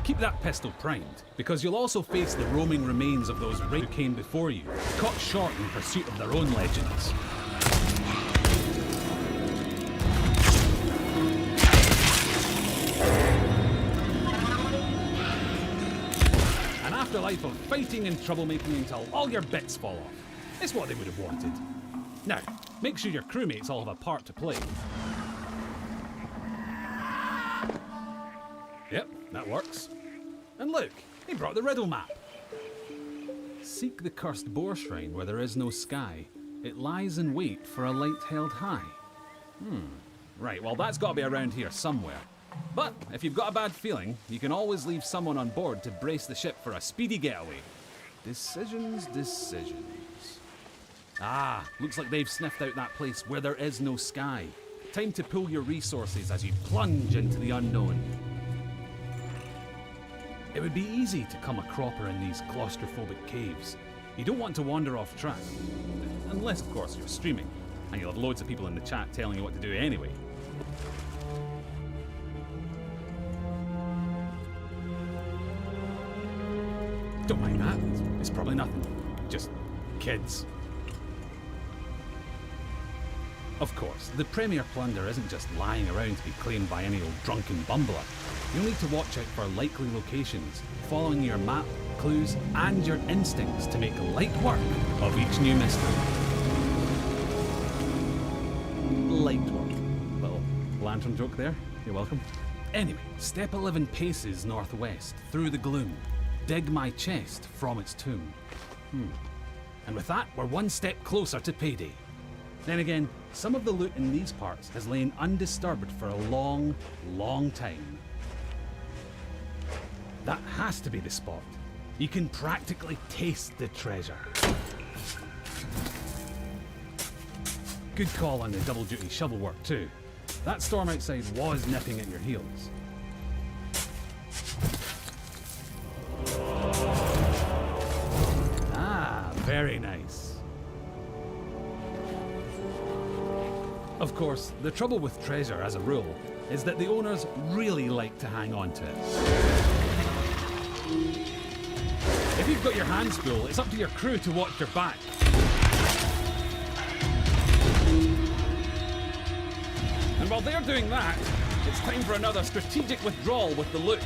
Keep that pistol primed, because you'll also face the roaming remains of those who came before you, caught short in pursuit of their own legends. An afterlife of fighting and troublemaking until all your bits fall off. It's what they would have wanted. Now, make sure your crewmates all have a part to play. Yep, that works. And look, he brought the riddle map. Seek the cursed boar shrine where there is no sky. It lies in wait for a light held high. Right, well that's got to be around here somewhere. But if you've got a bad feeling, you can always leave someone on board to brace the ship for a speedy getaway. Decisions. Ah, looks like they've sniffed out that place where there is no sky. Time to pull your resources as you plunge into the unknown. It would be easy to come a cropper in these claustrophobic caves. You don't want to wander off track. Unless, of course, you're streaming, and you'll have loads of people in the chat telling you what to do anyway. Don't mind that. It's probably nothing. Just kids. Of course, the Premier Plunder isn't just lying around to be claimed by any old drunken bumbler. You'll need to watch out for likely locations, following your map, clues, and your instincts to make light work of each new mystery. Light work. Little lantern joke there. You're welcome. Anyway, step 11 paces northwest, through the gloom. Dig my chest from its tomb. And with that, we're one step closer to payday. Then again, some of the loot in these parts has lain undisturbed for a long, long time. That has to be the spot. You can practically taste the treasure. Good call on the double-duty shovel work too. That storm outside was nipping at your heels. Ah, very nice. Of course, the trouble with treasure, as a rule, is that the owners really like to hang on to it. If you've got your hands full, it's up to your crew to watch your back. And while they're doing that, it's time for another strategic withdrawal with the loot.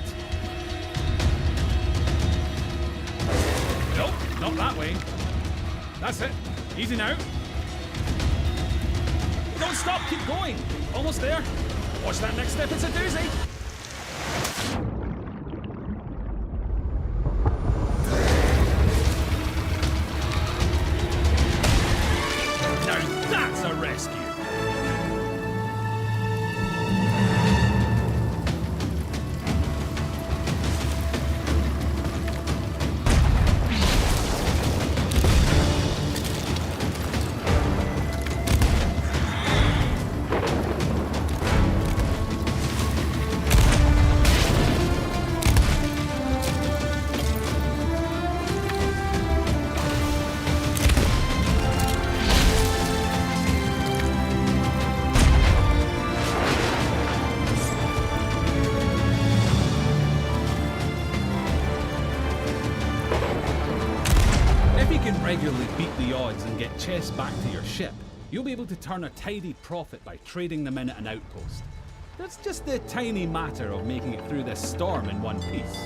Nope, not that way. That's it. Easy now. Don't stop, keep going. Almost there. Watch that next step, it's a doozy. Now that's a rescue. Regularly beat the odds and get chests back to your ship, you'll be able to turn a tidy profit by trading them in at an outpost. That's just the tiny matter of making it through this storm in one piece.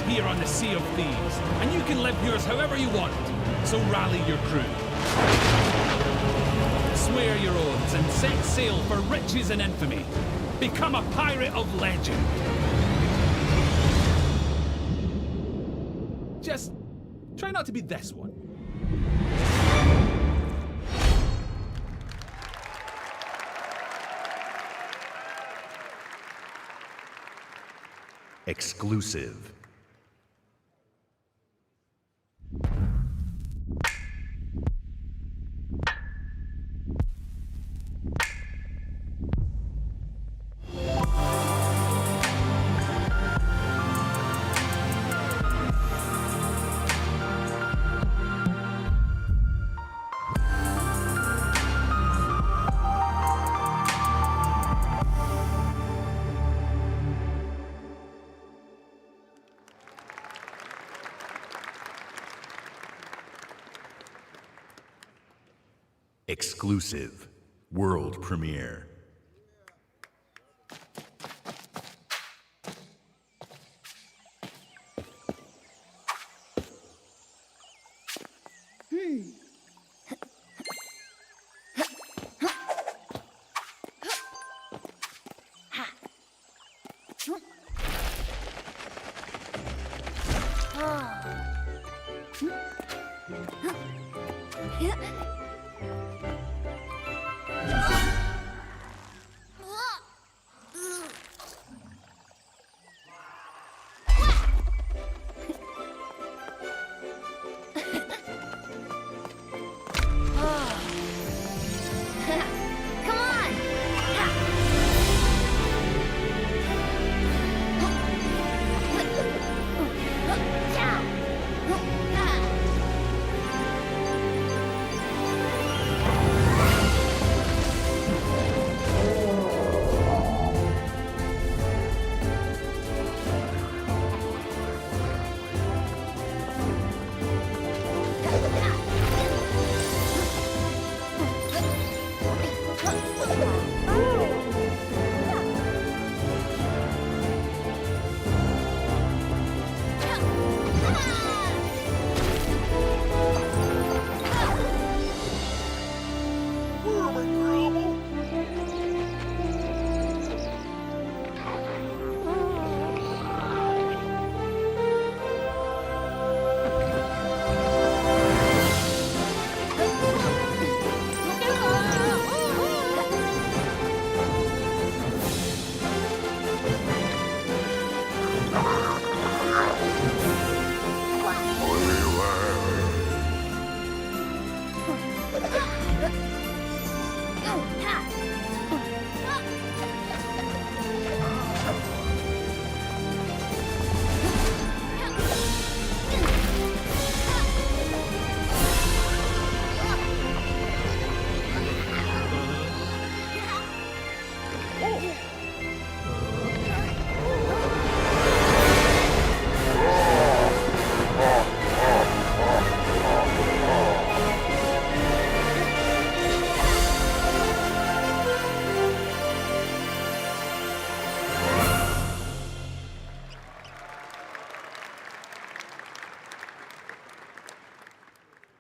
Here on the Sea of Thieves, and you can live yours however you want, so rally your crew. Swear your oaths and set sail for riches and infamy. Become a pirate of legend. Just try not to be this one. Exclusive. Exclusive. World premiere.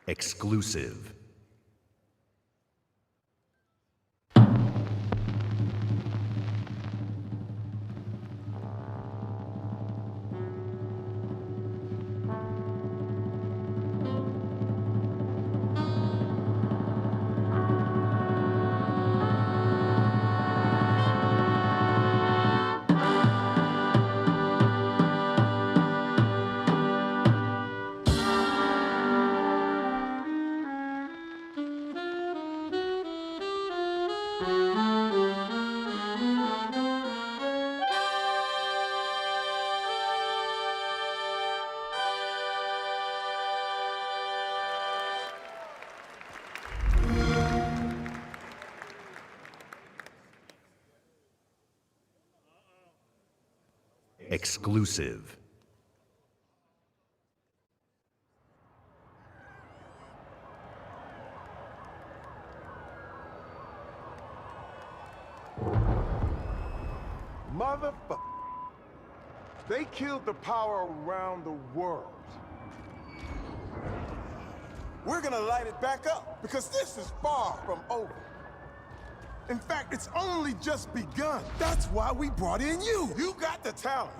Exclusive. Exclusive. Motherfucker. They killed the power around the world. We're gonna light it back up because this is far from over. In fact, it's only just begun. That's why we brought in you. You got the talent.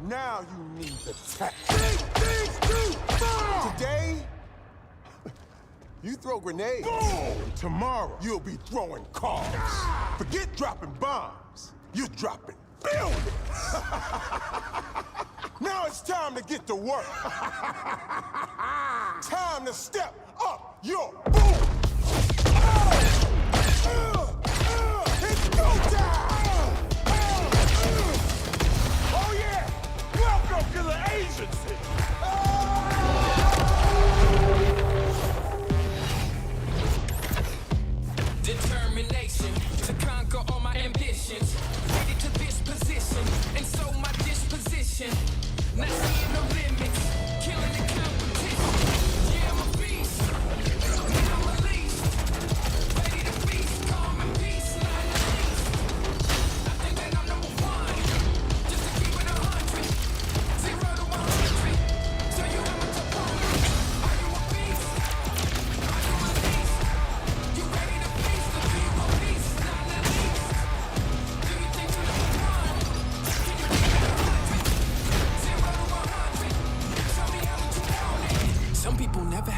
Now you need the tech. Big things too far! Today, you throw grenades. Boom! Tomorrow, you'll be throwing cars. Forget dropping bombs. You're dropping buildings. Now it's time to get to work. Time to step up your boom. It's go time! Oh yeah! Welcome to the agency! Determination to conquer all my ambitions. Headed to this position, and so my disposition. Not seeing no limits, killing the competition. Yeah, I'm a beast. Now I'm a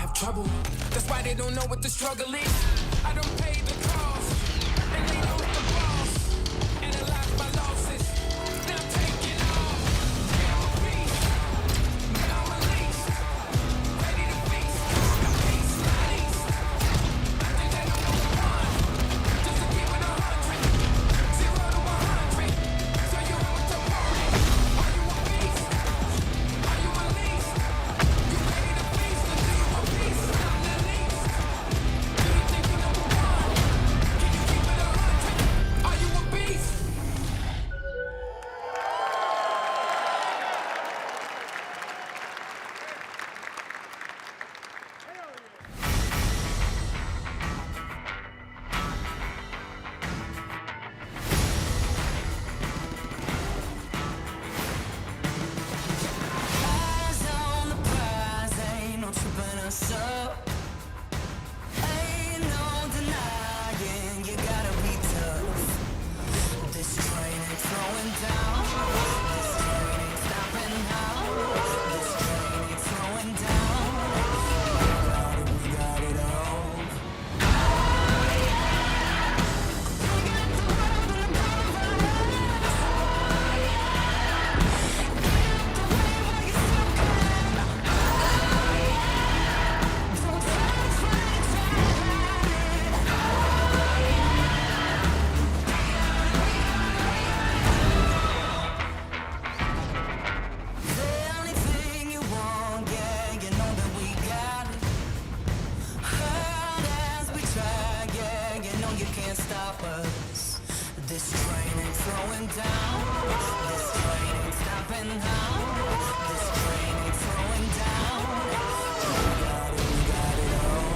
have trouble. That's why they don't know what the struggle is. I don't pay the cost, and they know the boss. Analyze my losses, then I'm taking off. Now I'm a beast, now I'm released. Ready to feast, peace, release. I think that I'm on one, just to keep it 100. 0 to 100, so you have a opponent. Are you a beast? Are you released? You ready to feast, or do you want peace? I'm the least. Do you think you're number one? Can you keep it 100? Are you a beast? Eyes on the prize, ain't no tripping us up. Ain't no denying, you gotta be tough. This train ain't slowing down. This train ain't stopping now. This train ain't slowing down. We got it all. Anything you want, yeah, you know that we got it. Hard as we try, yeah, you know you can't stop us. This train ain't slowing down. This train ain't stopping now. This train ain't slowing down. We got it all.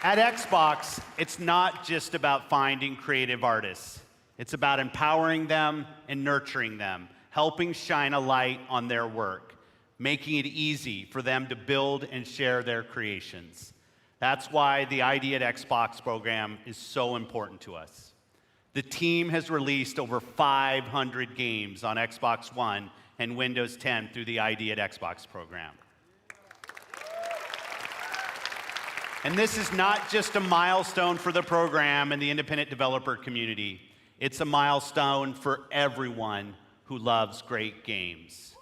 At Xbox, it's not just about finding creative artists. It's about empowering them and nurturing them, helping shine a light on their work, making it easy for them to build and share their creations. That's why the ID at Xbox program is so important to us. The team has released over 500 games on Xbox One and Windows 10 through the ID at Xbox program. And this is not just a milestone for the program and the independent developer community. It's a milestone for everyone who loves great games.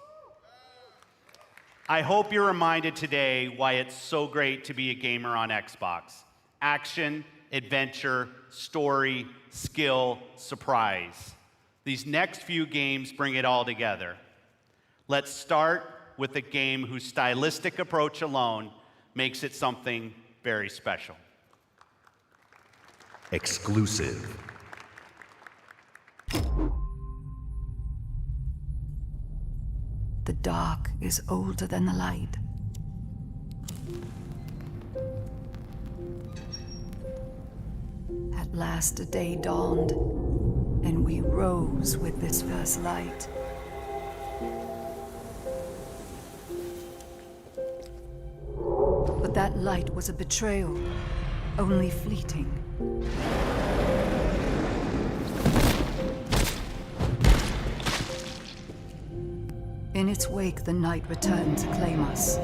I hope you're reminded today why it's so great to be a gamer on Xbox. Action, adventure, story, skill, surprise. These next few games bring it all together. Let's start with a game whose stylistic approach alone makes it something very special. Exclusive. The dark is older than the light. At last a day dawned, and we rose with this first light. But that light was a betrayal, only fleeting. In its wake, the night returned to claim us.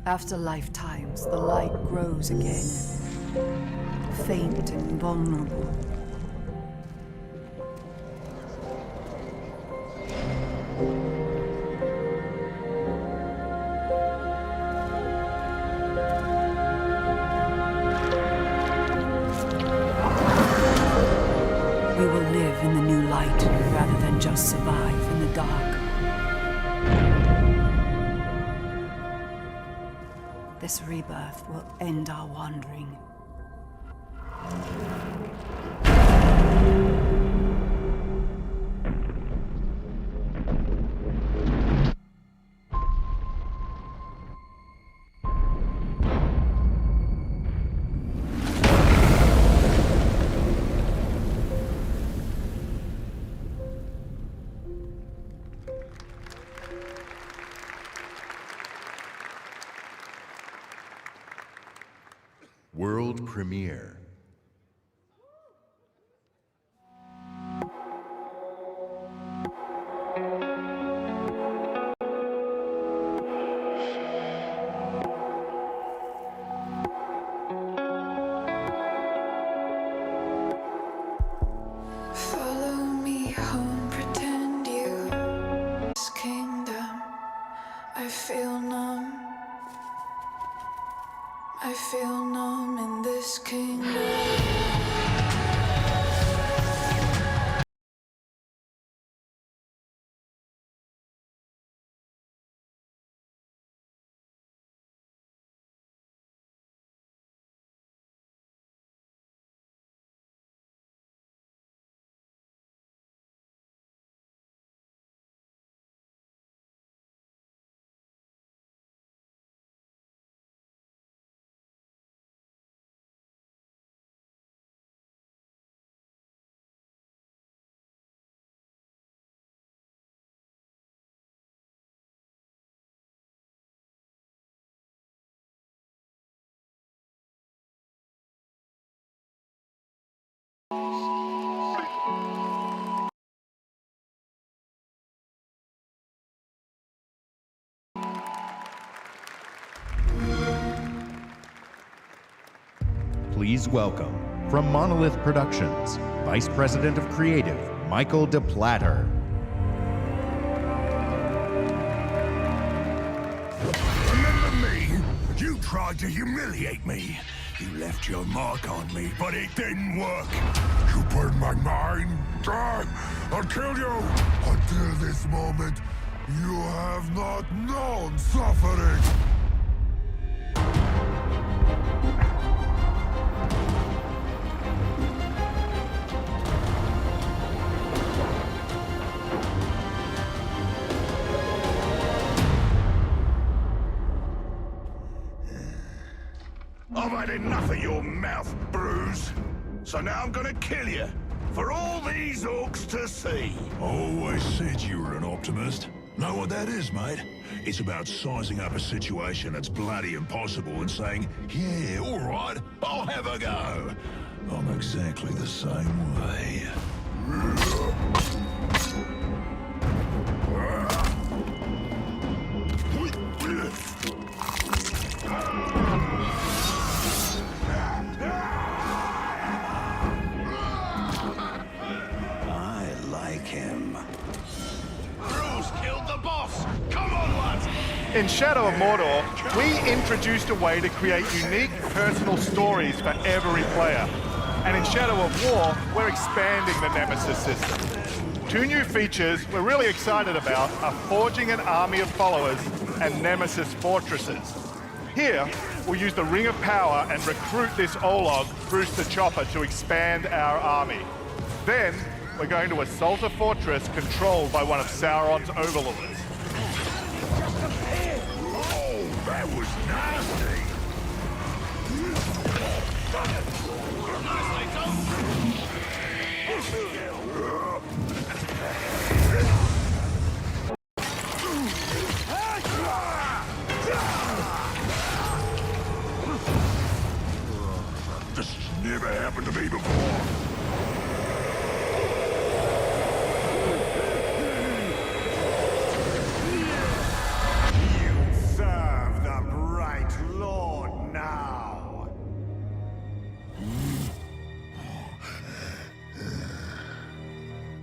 After lifetimes, the light grows again, faint and vulnerable. We will live in the new light rather than just survive in the dark. This rebirth will end our wandering. World premiere. Follow me home, pretend you this kingdom. I feel numb. I feel numb in this kingdom. Please welcome, from Monolith Productions, Vice President of Creative, Michael DePlatter. Remember me? You tried to humiliate me. You left your mark on me, but it didn't work. You burned my mind. I'll kill you. Until this moment, you have not known suffering. I've had enough of your mouth, Bruce. So now I'm gonna kill you. For all these orcs to see. Always said you were an optimist. Know what that is, mate? It's about sizing up a situation that's bloody impossible and saying, yeah, all right, I'll have a go. I'm exactly the same way. I like him. Bruce killed the boss. Come on, lads. In Shadow of Mordor, we introduced a way to create unique personal stories for every player. And in Shadow of War, we're expanding the Nemesis system. Two new features we're really excited about are forging an army of followers and Nemesis fortresses. Here, we'll use the Ring of Power and recruit this Olog, Bruce the Chopper, to expand our army. Then, we're going to assault a fortress controlled by one of Sauron's overlords. Oh, that was nasty. This never happened to me before. You serve the Bright Lord now.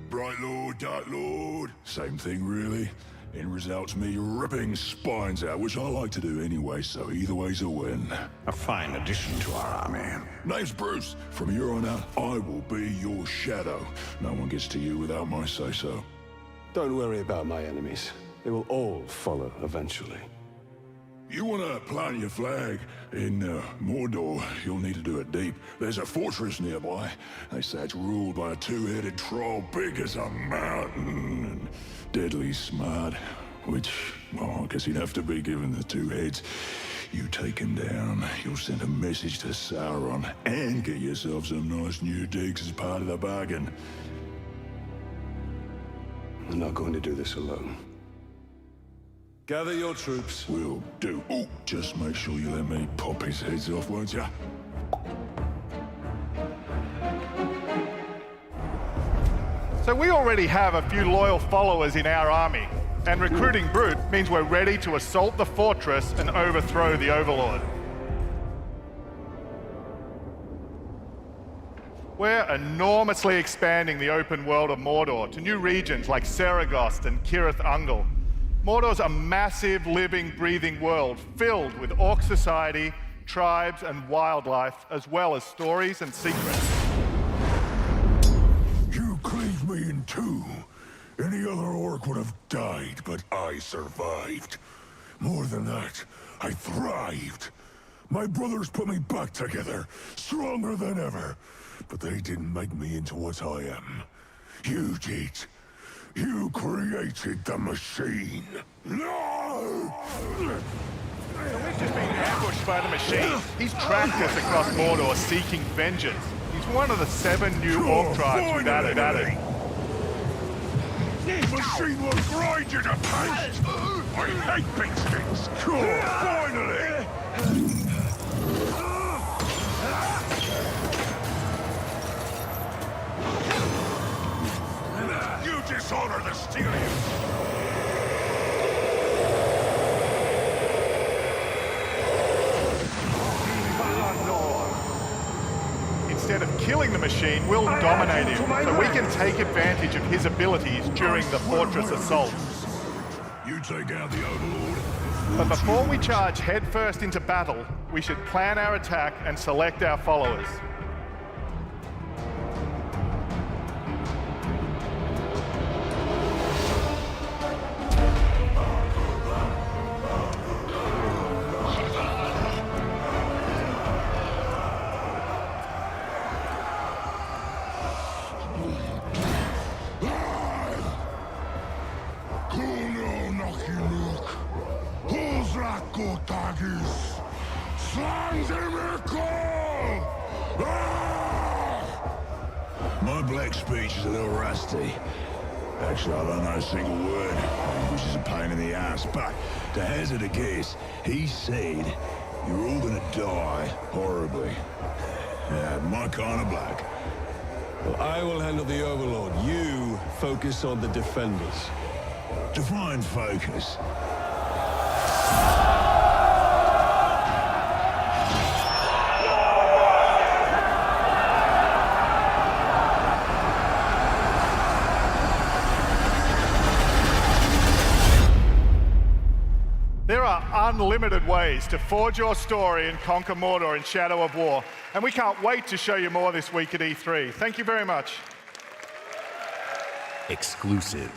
Bright Lord, Dark Lord, same thing really. End result's me ripping spines out, which I like to do anyway, so either way's a win. A fine addition to our army. Name's Bruce. From here on out, I will be your shadow. No one gets to you without my say-so. Don't worry about my enemies. They will all follow eventually. You want to plant your flag in Mordor, you'll need to do it deep. There's a fortress nearby. They say it's ruled by a two-headed troll big as a mountain and deadly smart, which, well, I guess he'd have to be given the two heads. You take him down, you'll send a message to Sauron and get yourself some nice new digs as part of the bargain. I'm not going to do this alone. Gather your troops. Will do. Oh, just make sure you let me pop his heads off, won't ya? So we already have a few loyal followers in our army, and recruiting Brute means we're ready to assault the fortress and overthrow the Overlord. We're enormously expanding the open world of Mordor to new regions like Saragost and Cirith Ungol. Mordor's a massive, living, breathing world filled with orc society, tribes, and wildlife, as well as stories and secrets. You cleaved me in two. Any other orc would have died, but I survived. More than that, I thrived. My brothers put me back together, stronger than ever. But they didn't make me into what I am. You did. You created the machine. No! We've just been ambushed by the machine. He's tracked us across Mordor seeking vengeance. He's one of the 7 new orc tribes we've added. Machine will grind you to paste! I hate big sticks! Cool, finally! You dishonor the Styrians! Instead of killing the machine, we'll dominate him, so we can take advantage of his abilities during the fortress assault. You take out the Overlord. But before we charge headfirst into battle, we should plan our attack and select our followers. My black speech is a little rusty. Actually, I don't know a single word, which is a pain in the ass. But to hazard a guess, he said you're all gonna die horribly. Yeah, my kind of black. Well, I will handle the Overlord. You focus on the defenders. Define focus. There are unlimited ways to forge your story and conquer Mordor in Shadow of War, and we can't wait to show you more this week at E3. Thank you very much. Exclusive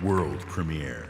world premiere.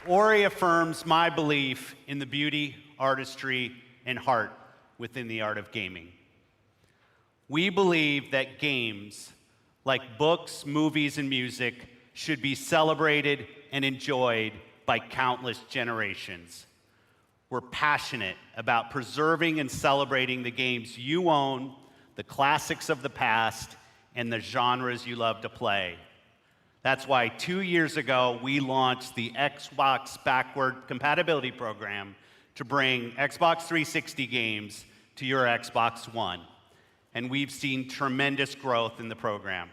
Ori affirms my belief in the beauty, artistry, and heart within the art of gaming. We believe that games, like books, movies, and music, should be celebrated and enjoyed by countless generations. We're passionate about preserving and celebrating the games you own, the classics of the past, and the genres you love to play. That's why 2 years ago, we launched the Xbox Backward Compatibility Program to bring Xbox 360 games to your Xbox One. And we've seen tremendous growth in the program.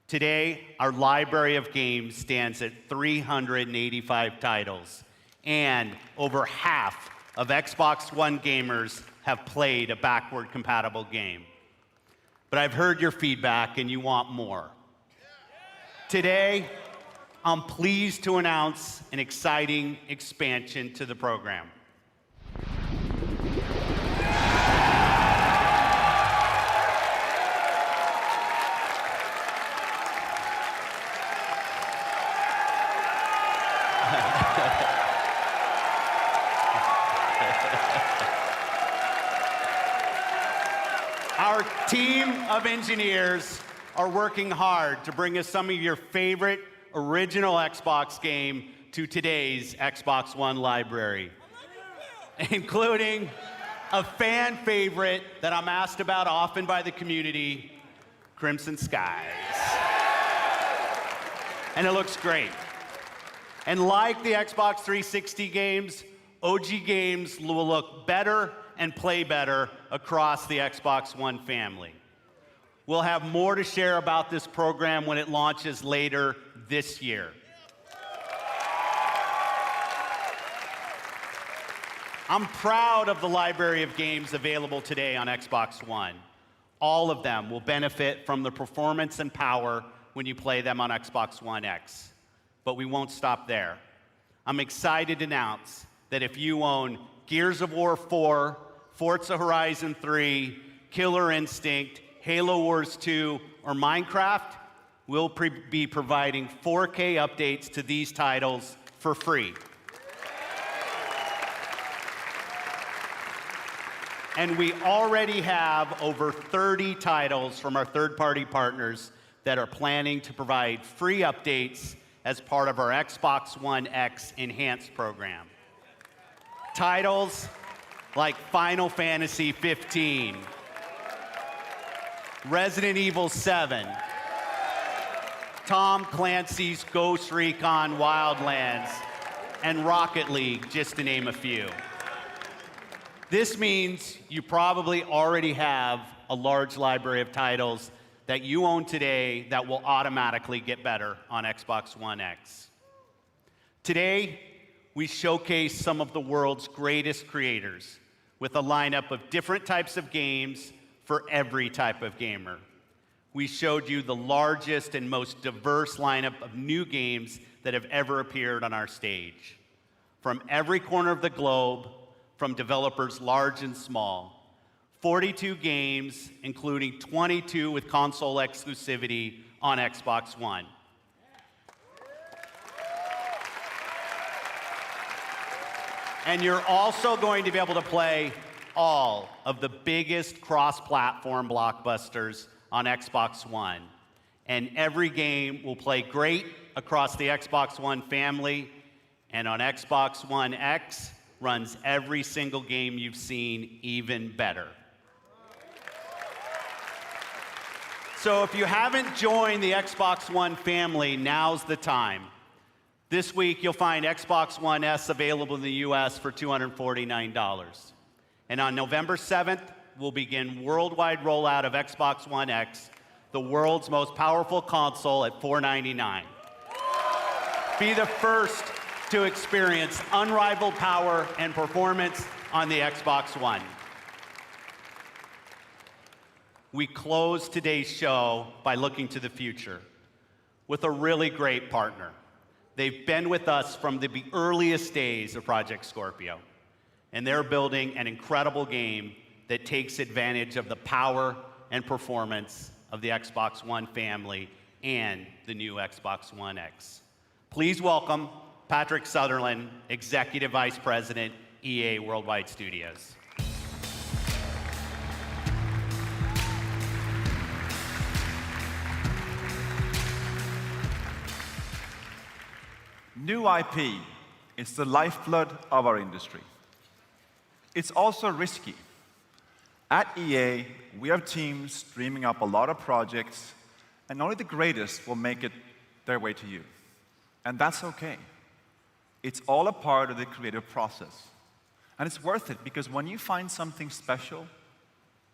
Today, our library of games stands at 385 titles, and over half of Xbox One gamers have played a backward compatible game. But I've heard your feedback, and you want more. Today, I'm pleased to announce an exciting expansion to the program. Our team of engineers are working hard to bring us some of your favorite original Xbox game to today's Xbox One library, including a fan favorite that I'm asked about often by the community, Crimson Skies. And it looks great. And like the Xbox 360 games, OG games will look better and play better across the Xbox One family. We'll have more to share about this program when it launches later this year. I'm proud of the library of games available today on Xbox One. All of them will benefit from the performance and power when you play them on Xbox One X. But we won't stop there. I'm excited to announce that if you own Gears of War 4, Forza Horizon 3, Killer Instinct, Halo Wars 2, or Minecraft, we'll be providing 4K updates to these titles for free. And we already have over 30 titles from our third-party partners that are planning to provide free updates as part of our Xbox One X Enhanced program. Titles like Final Fantasy 15, Resident Evil 7, Tom Clancy's Ghost Recon Wildlands, and Rocket League, just to name a few. This means you probably already have a large library of titles that you own today that will automatically get better on Xbox One X. Today, we showcase some of the world's greatest creators with a lineup of different types of games for every type of gamer. We showed you the largest and most diverse lineup of new games that have ever appeared on our stage. From every corner of the globe, from developers large and small, 42 games, including 22 with console exclusivity on Xbox One. And you're also going to be able to play all of the biggest cross-platform blockbusters on Xbox One. And every game will play great across the Xbox One family, and on Xbox One X runs every single game you've seen even better. So if you haven't joined the Xbox One family, now's the time. This week, you'll find Xbox One S available in the US for $249. And on November 7th, we'll begin worldwide rollout of Xbox One X, the world's most powerful console, at $499. Be the first to experience unrivaled power and performance on the Xbox One. We close today's show by looking to the future with a really great partner. They've been with us from the earliest days of Project Scorpio, and they're building an incredible game that takes advantage of the power and performance of the Xbox One family and the new Xbox One X. Please welcome Patrick Sutherland, Executive Vice President, EA Worldwide Studios. New IP is the lifeblood of our industry. It's also risky. At EA, we have teams dreaming up a lot of projects, and only the greatest will make it their way to you. And that's okay. It's all a part of the creative process. And it's worth it, because when you find something special,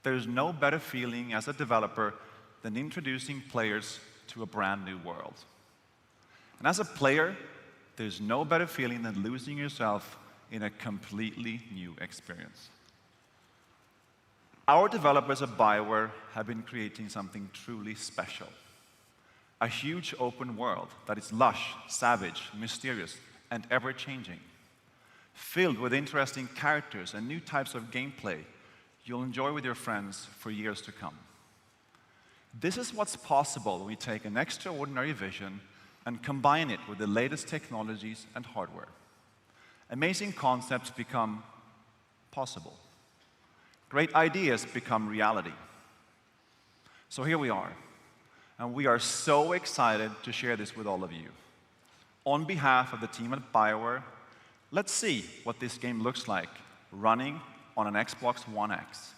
there's no better feeling as a developer than introducing players to a brand new world. And as a player, there's no better feeling than losing yourself in a completely new experience. Our developers at BioWare have been creating something truly special. A huge open world that is lush, savage, mysterious, and ever-changing. Filled with interesting characters and new types of gameplay you'll enjoy with your friends for years to come. This is what's possible when we take an extraordinary vision and combine it with the latest technologies and hardware. Amazing concepts become possible. Great ideas become reality. So here we are, and we are so excited to share this with all of you. On behalf of the team at BioWare, let's see what this game looks like running on an Xbox One X.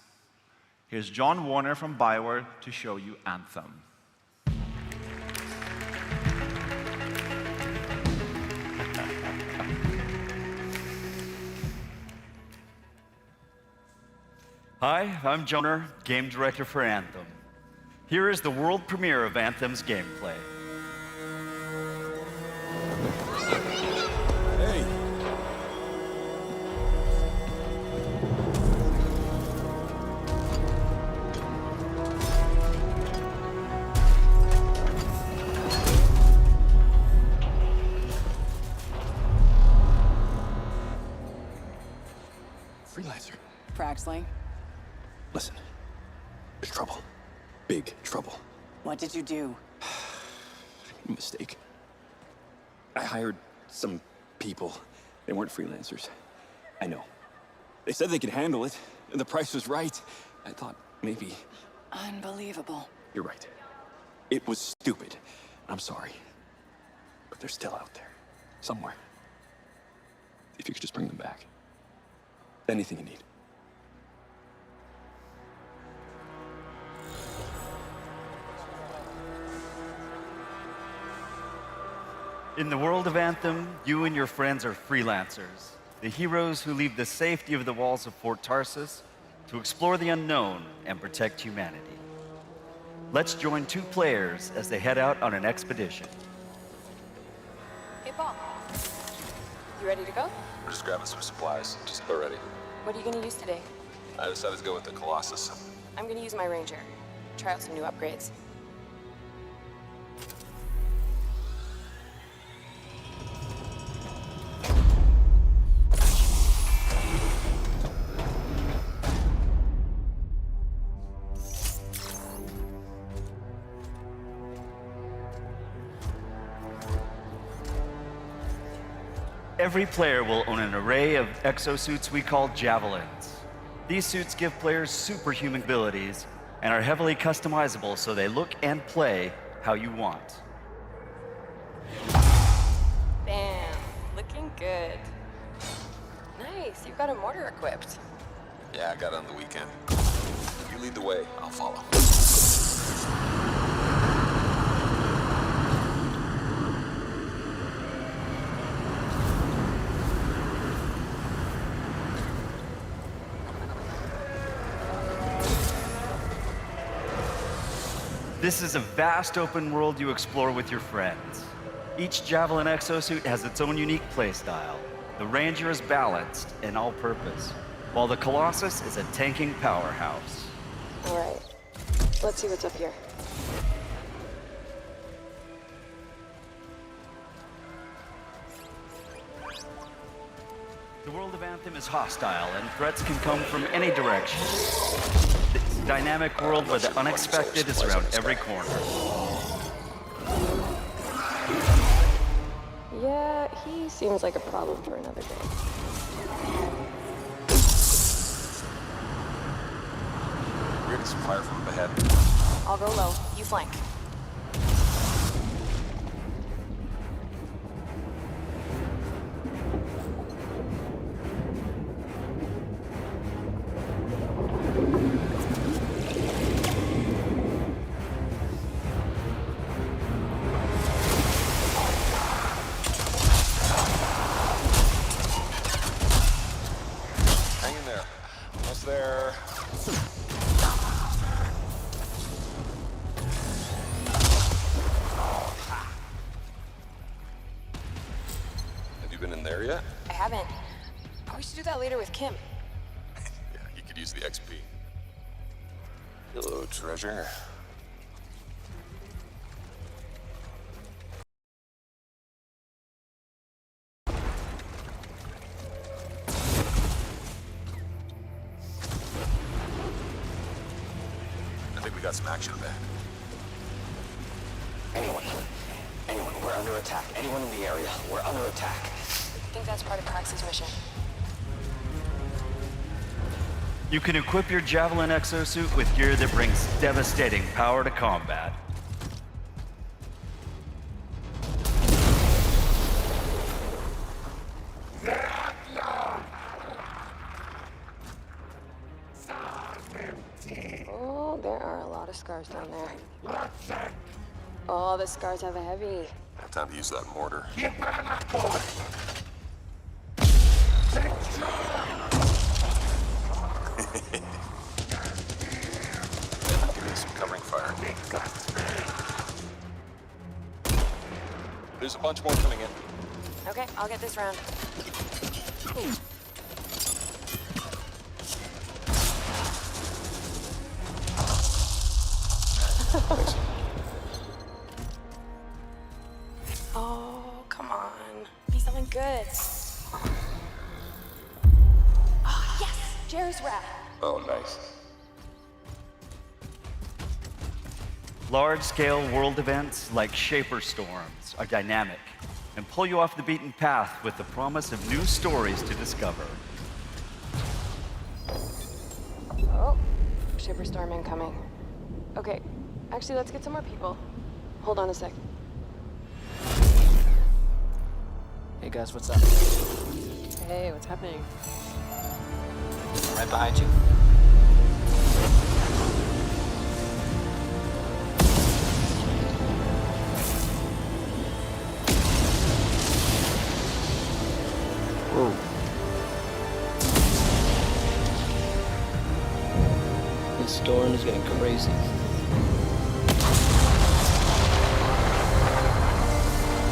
Here's John Warner from BioWare to show you Anthem. Hi, I'm John Warner, Game Director for Anthem. Here is the world premiere of Anthem's gameplay. Hey. Freelancer. Fraxley, Listen, there's trouble. Big trouble. what did you do? Mistake. I hired some people. They weren't freelancers. I know. They said they could handle it, and the price was right. I thought maybe... Unbelievable. You're right. It was stupid. I'm sorry. But they're still out there. Somewhere. If you could just bring them back. Anything you need. In the world of Anthem, you and your friends are freelancers, the heroes who leave the safety of the walls of Fort Tarsus to explore the unknown and protect humanity. Let's join two players as they head out on an expedition. Hey, Paul. You ready to go? We're just grabbing some supplies. Just about ready. What are you going to use today? I decided to go with the Colossus. I'm going to use my Ranger. Try out some new upgrades. Every player will own an array of exosuits we call Javelins. These suits give players superhuman abilities and are heavily customizable so they look and play how you want. Bam. Looking good. Nice. You've got a mortar equipped. Yeah, I got it on the weekend. You lead the way, I'll follow. This is a vast open world you explore with your friends. Each Javelin exosuit has its own unique playstyle. The Ranger is balanced and all-purpose, while the Colossus is a tanking powerhouse. All right, let's see what's up here. The world of Anthem is hostile, and threats can come from any direction. It's a dynamic world where the unexpected is around every corner. Yeah, he seems like a problem for another day. We're getting some fire from up ahead. I'll go low. You flank. Hang in there. Almost there. Have you been in there yet? I haven't. We should do that later with Kim. Yeah, you could use the XP. Hello, treasure. I think we got some action back. Anyone, we're under attack. Anyone in the area, we're under attack. I think that's part of Praxis' mission. You can equip your Javelin exosuit with gear that brings devastating power to combat. Oh, there are a lot of scars down there. Oh, the scars have a heavy. Time to use that mortar. Give me some covering fire. There's a bunch more coming in. Okay, I'll get this round. Oh, come on. Be something good. Oh, yes! Jer's wrap. Oh, nice. Large-scale world events like Shaper Storms are dynamic and pull you off the beaten path with the promise of new stories to discover. Oh, Shaper Storm incoming. Okay, actually, let's get some more people. Hold on a sec. Hey guys, what's up? Hey, what's happening? Right behind you. Whoa. This storm is getting crazy.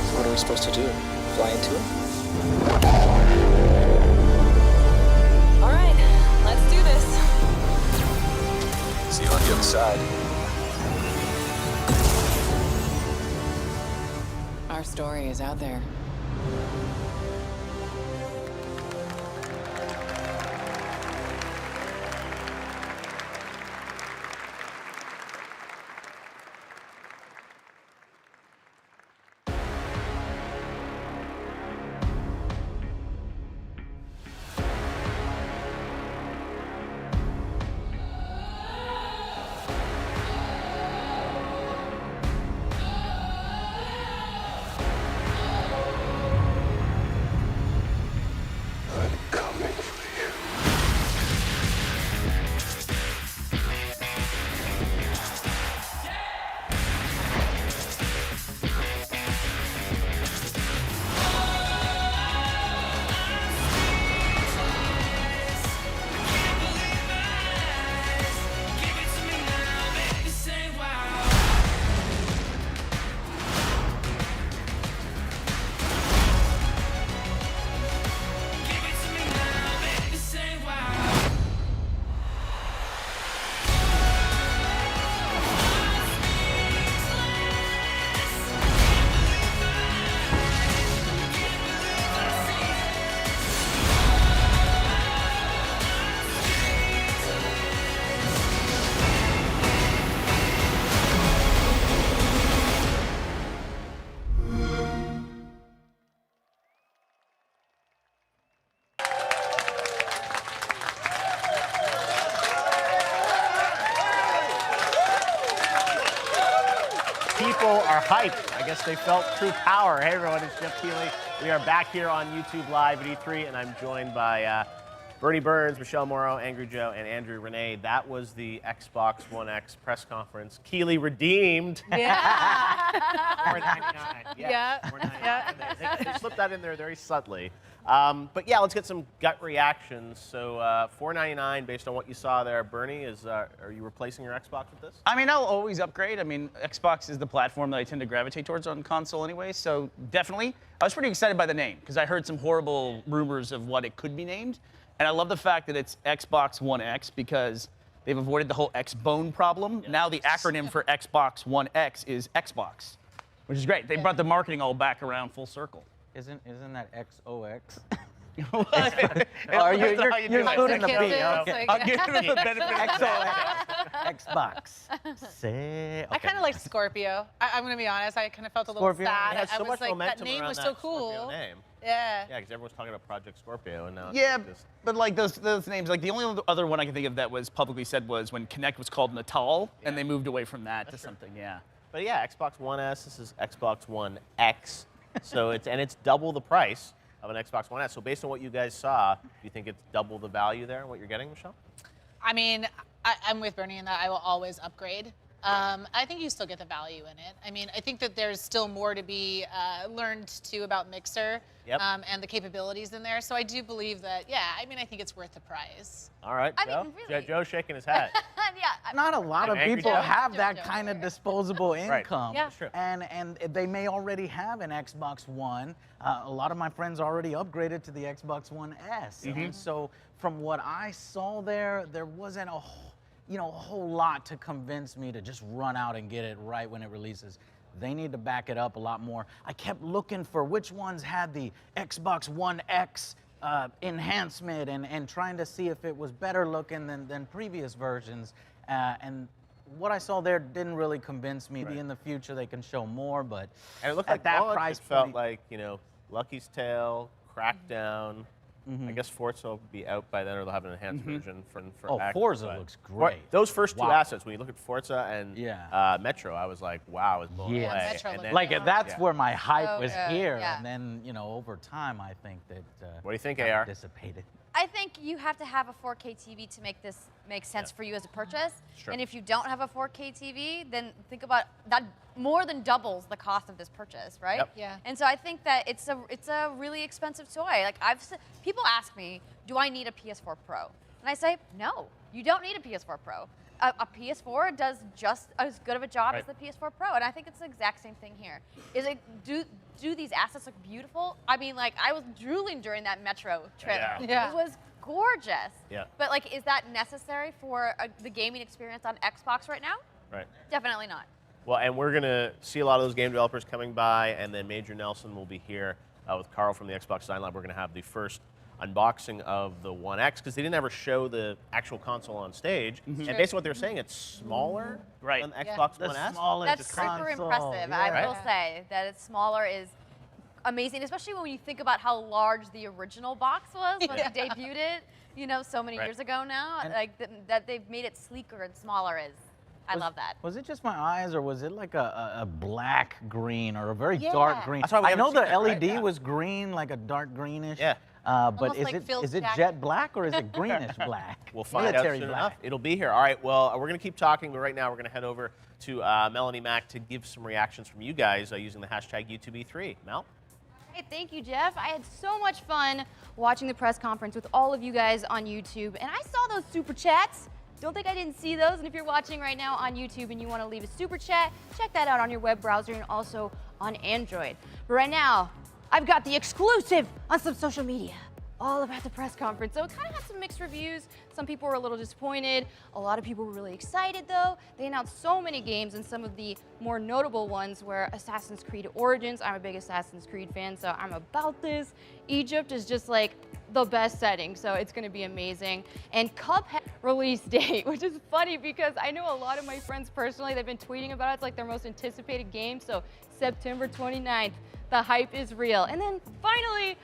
So what are we supposed to do? Fly into it? All right, let's do this. See you on the other side. Our story is out there. hyped. I guess they felt true power. Hey everyone, it's Jeff Keighley. We are back here on YouTube Live at E3, and I'm joined by Bernie Burns, Michelle Morrow, Angry Joe, and Andrew Renee. That was the Xbox One X press conference. Keighley redeemed. Yeah. $4.99. Yeah. $4.99. They slipped that in there very subtly. But yeah, let's get some gut reactions. So $4.99 based on what you saw there. Bernie, are you replacing your Xbox with this? I mean, I'll always upgrade. I mean, Xbox is the platform that I tend to gravitate towards on console anyway, so definitely. I was pretty excited by the name because I heard some horrible rumors of what it could be named. And I love the fact that it's Xbox One X because they've avoided the whole X-Bone problem. Yes. Now the acronym for Xbox One X is Xbox, which is great. They brought the marketing all back around full circle. Isn't that XOX? Oh, you're including the B. Okay. I'll give them the benefit of Xbox. I kind of like Scorpio. I'm going to be honest. I kind of felt a little sad. It has so I was much like, momentum that name around was that so cool. Scorpio name. Yeah. Yeah, because everyone's talking about Project Scorpio, and now Yeah, it's just... but like those names, like the only other one I can think of that was publicly said was when Kinect was called Natal, and they moved away from that to something, yeah. But yeah, Xbox One S, this is Xbox One X. So it's double the price of an Xbox One S. So based on what you guys saw, do you think it's double the value there, what you're getting, Michelle? I mean, I'm with Bernie in that I will always upgrade. I think you still get the value in it. I mean, I think that there's still more to be learned too about Mixer and the capabilities in there. So I do believe that, yeah, I mean, I think it's worth the price. All right, Joe? mean, really. Joe's shaking his head. Not a lot of Angry people Joe. have that kind of disposable income. Yeah. That's true. And they may already have an Xbox One. A lot of my friends already upgraded to the Xbox One S. And so from what I saw there wasn't a whole lot to convince me to just run out and get it right when it releases. They need to back it up a lot more. I kept looking for which ones had the Xbox One X enhancement and trying to see if it was better looking than previous versions. And what I saw there didn't really convince me. Maybe in the future they can show more, but And it looked at like that launch, price it felt point, like, Lucky's Tale, Crackdown. I guess Forza will be out by then, or they'll have an enhanced version for X. Forza but- looks great. Those first two Wow. assets, when you look at Forza and Metro, I was like, wow, it's blown Yes. away. Metro And looked then- like that's where my hype was yeah. here, Yeah. and then over time I think that What do you think, kinda AR? dissipated. I think you have to have a 4K TV to make this make sense for you as a purchase. Sure. And if you don't have a 4K TV, then think about that more than doubles the cost of this purchase, right? Yep. Yeah. And so I think that it's a really expensive toy. Like people ask me, do I need a PS4 Pro? And I say, no, you don't need a PS4 Pro. A PS4 does just as good of a job as the PS4 Pro, and I think it's the exact same thing here. Do these assets look beautiful? I mean, like I was drooling during that Metro trailer. Yeah. It was gorgeous. Yeah. But like, is that necessary for the gaming experience on Xbox right now? Right. Definitely not. Well, and we're going to see a lot of those game developers coming by, and then Major Nelson will be here with Carl from the Xbox Design Lab. We're going to have the first unboxing of the One X, because they didn't ever show the actual console on stage. And basically what they were saying, it's smaller than the Xbox One S. That's super impressive. I will say that it's smaller is amazing, especially when you think about how large the original box was when they debuted it, so many years ago now. And like that they've made it sleeker and smaller is, I love that. Was it just my eyes, or was it like a black green or a very Yeah. dark green? That's why we I know haven't the seen it, right? LED Yeah. was green, like a dark greenish. Yeah. But Almost is like it Phil's jet jacket. black or is it greenish black? We'll find Military out soon black. enough. It'll be here. All right, well, we're going to keep talking, but right now we're going to head over to Melanie Mack to give some reactions from you guys using the hashtag YouTubeE3. Mel? Hey, thank you, Jeff. I had so much fun watching the press conference with all of you guys on YouTube, and I saw those super chats. Don't think I didn't see those, and if you're watching right now on YouTube and you want to leave a super chat, check that out on your web browser and also on Android. But right now, I've got the exclusive on some social media all about the press conference. So it kind of had some mixed reviews. Some people were a little disappointed. A lot of people were really excited though. They announced so many games, and some of the more notable ones were Assassin's Creed Origins. I'm a big Assassin's Creed fan, so I'm about this. Egypt is just like the best setting, so it's gonna be amazing. And Cuphead release date, which is funny because I know a lot of my friends personally, they've been tweeting about it. It's like their most anticipated game, so September 29th. The hype is real. And then finally,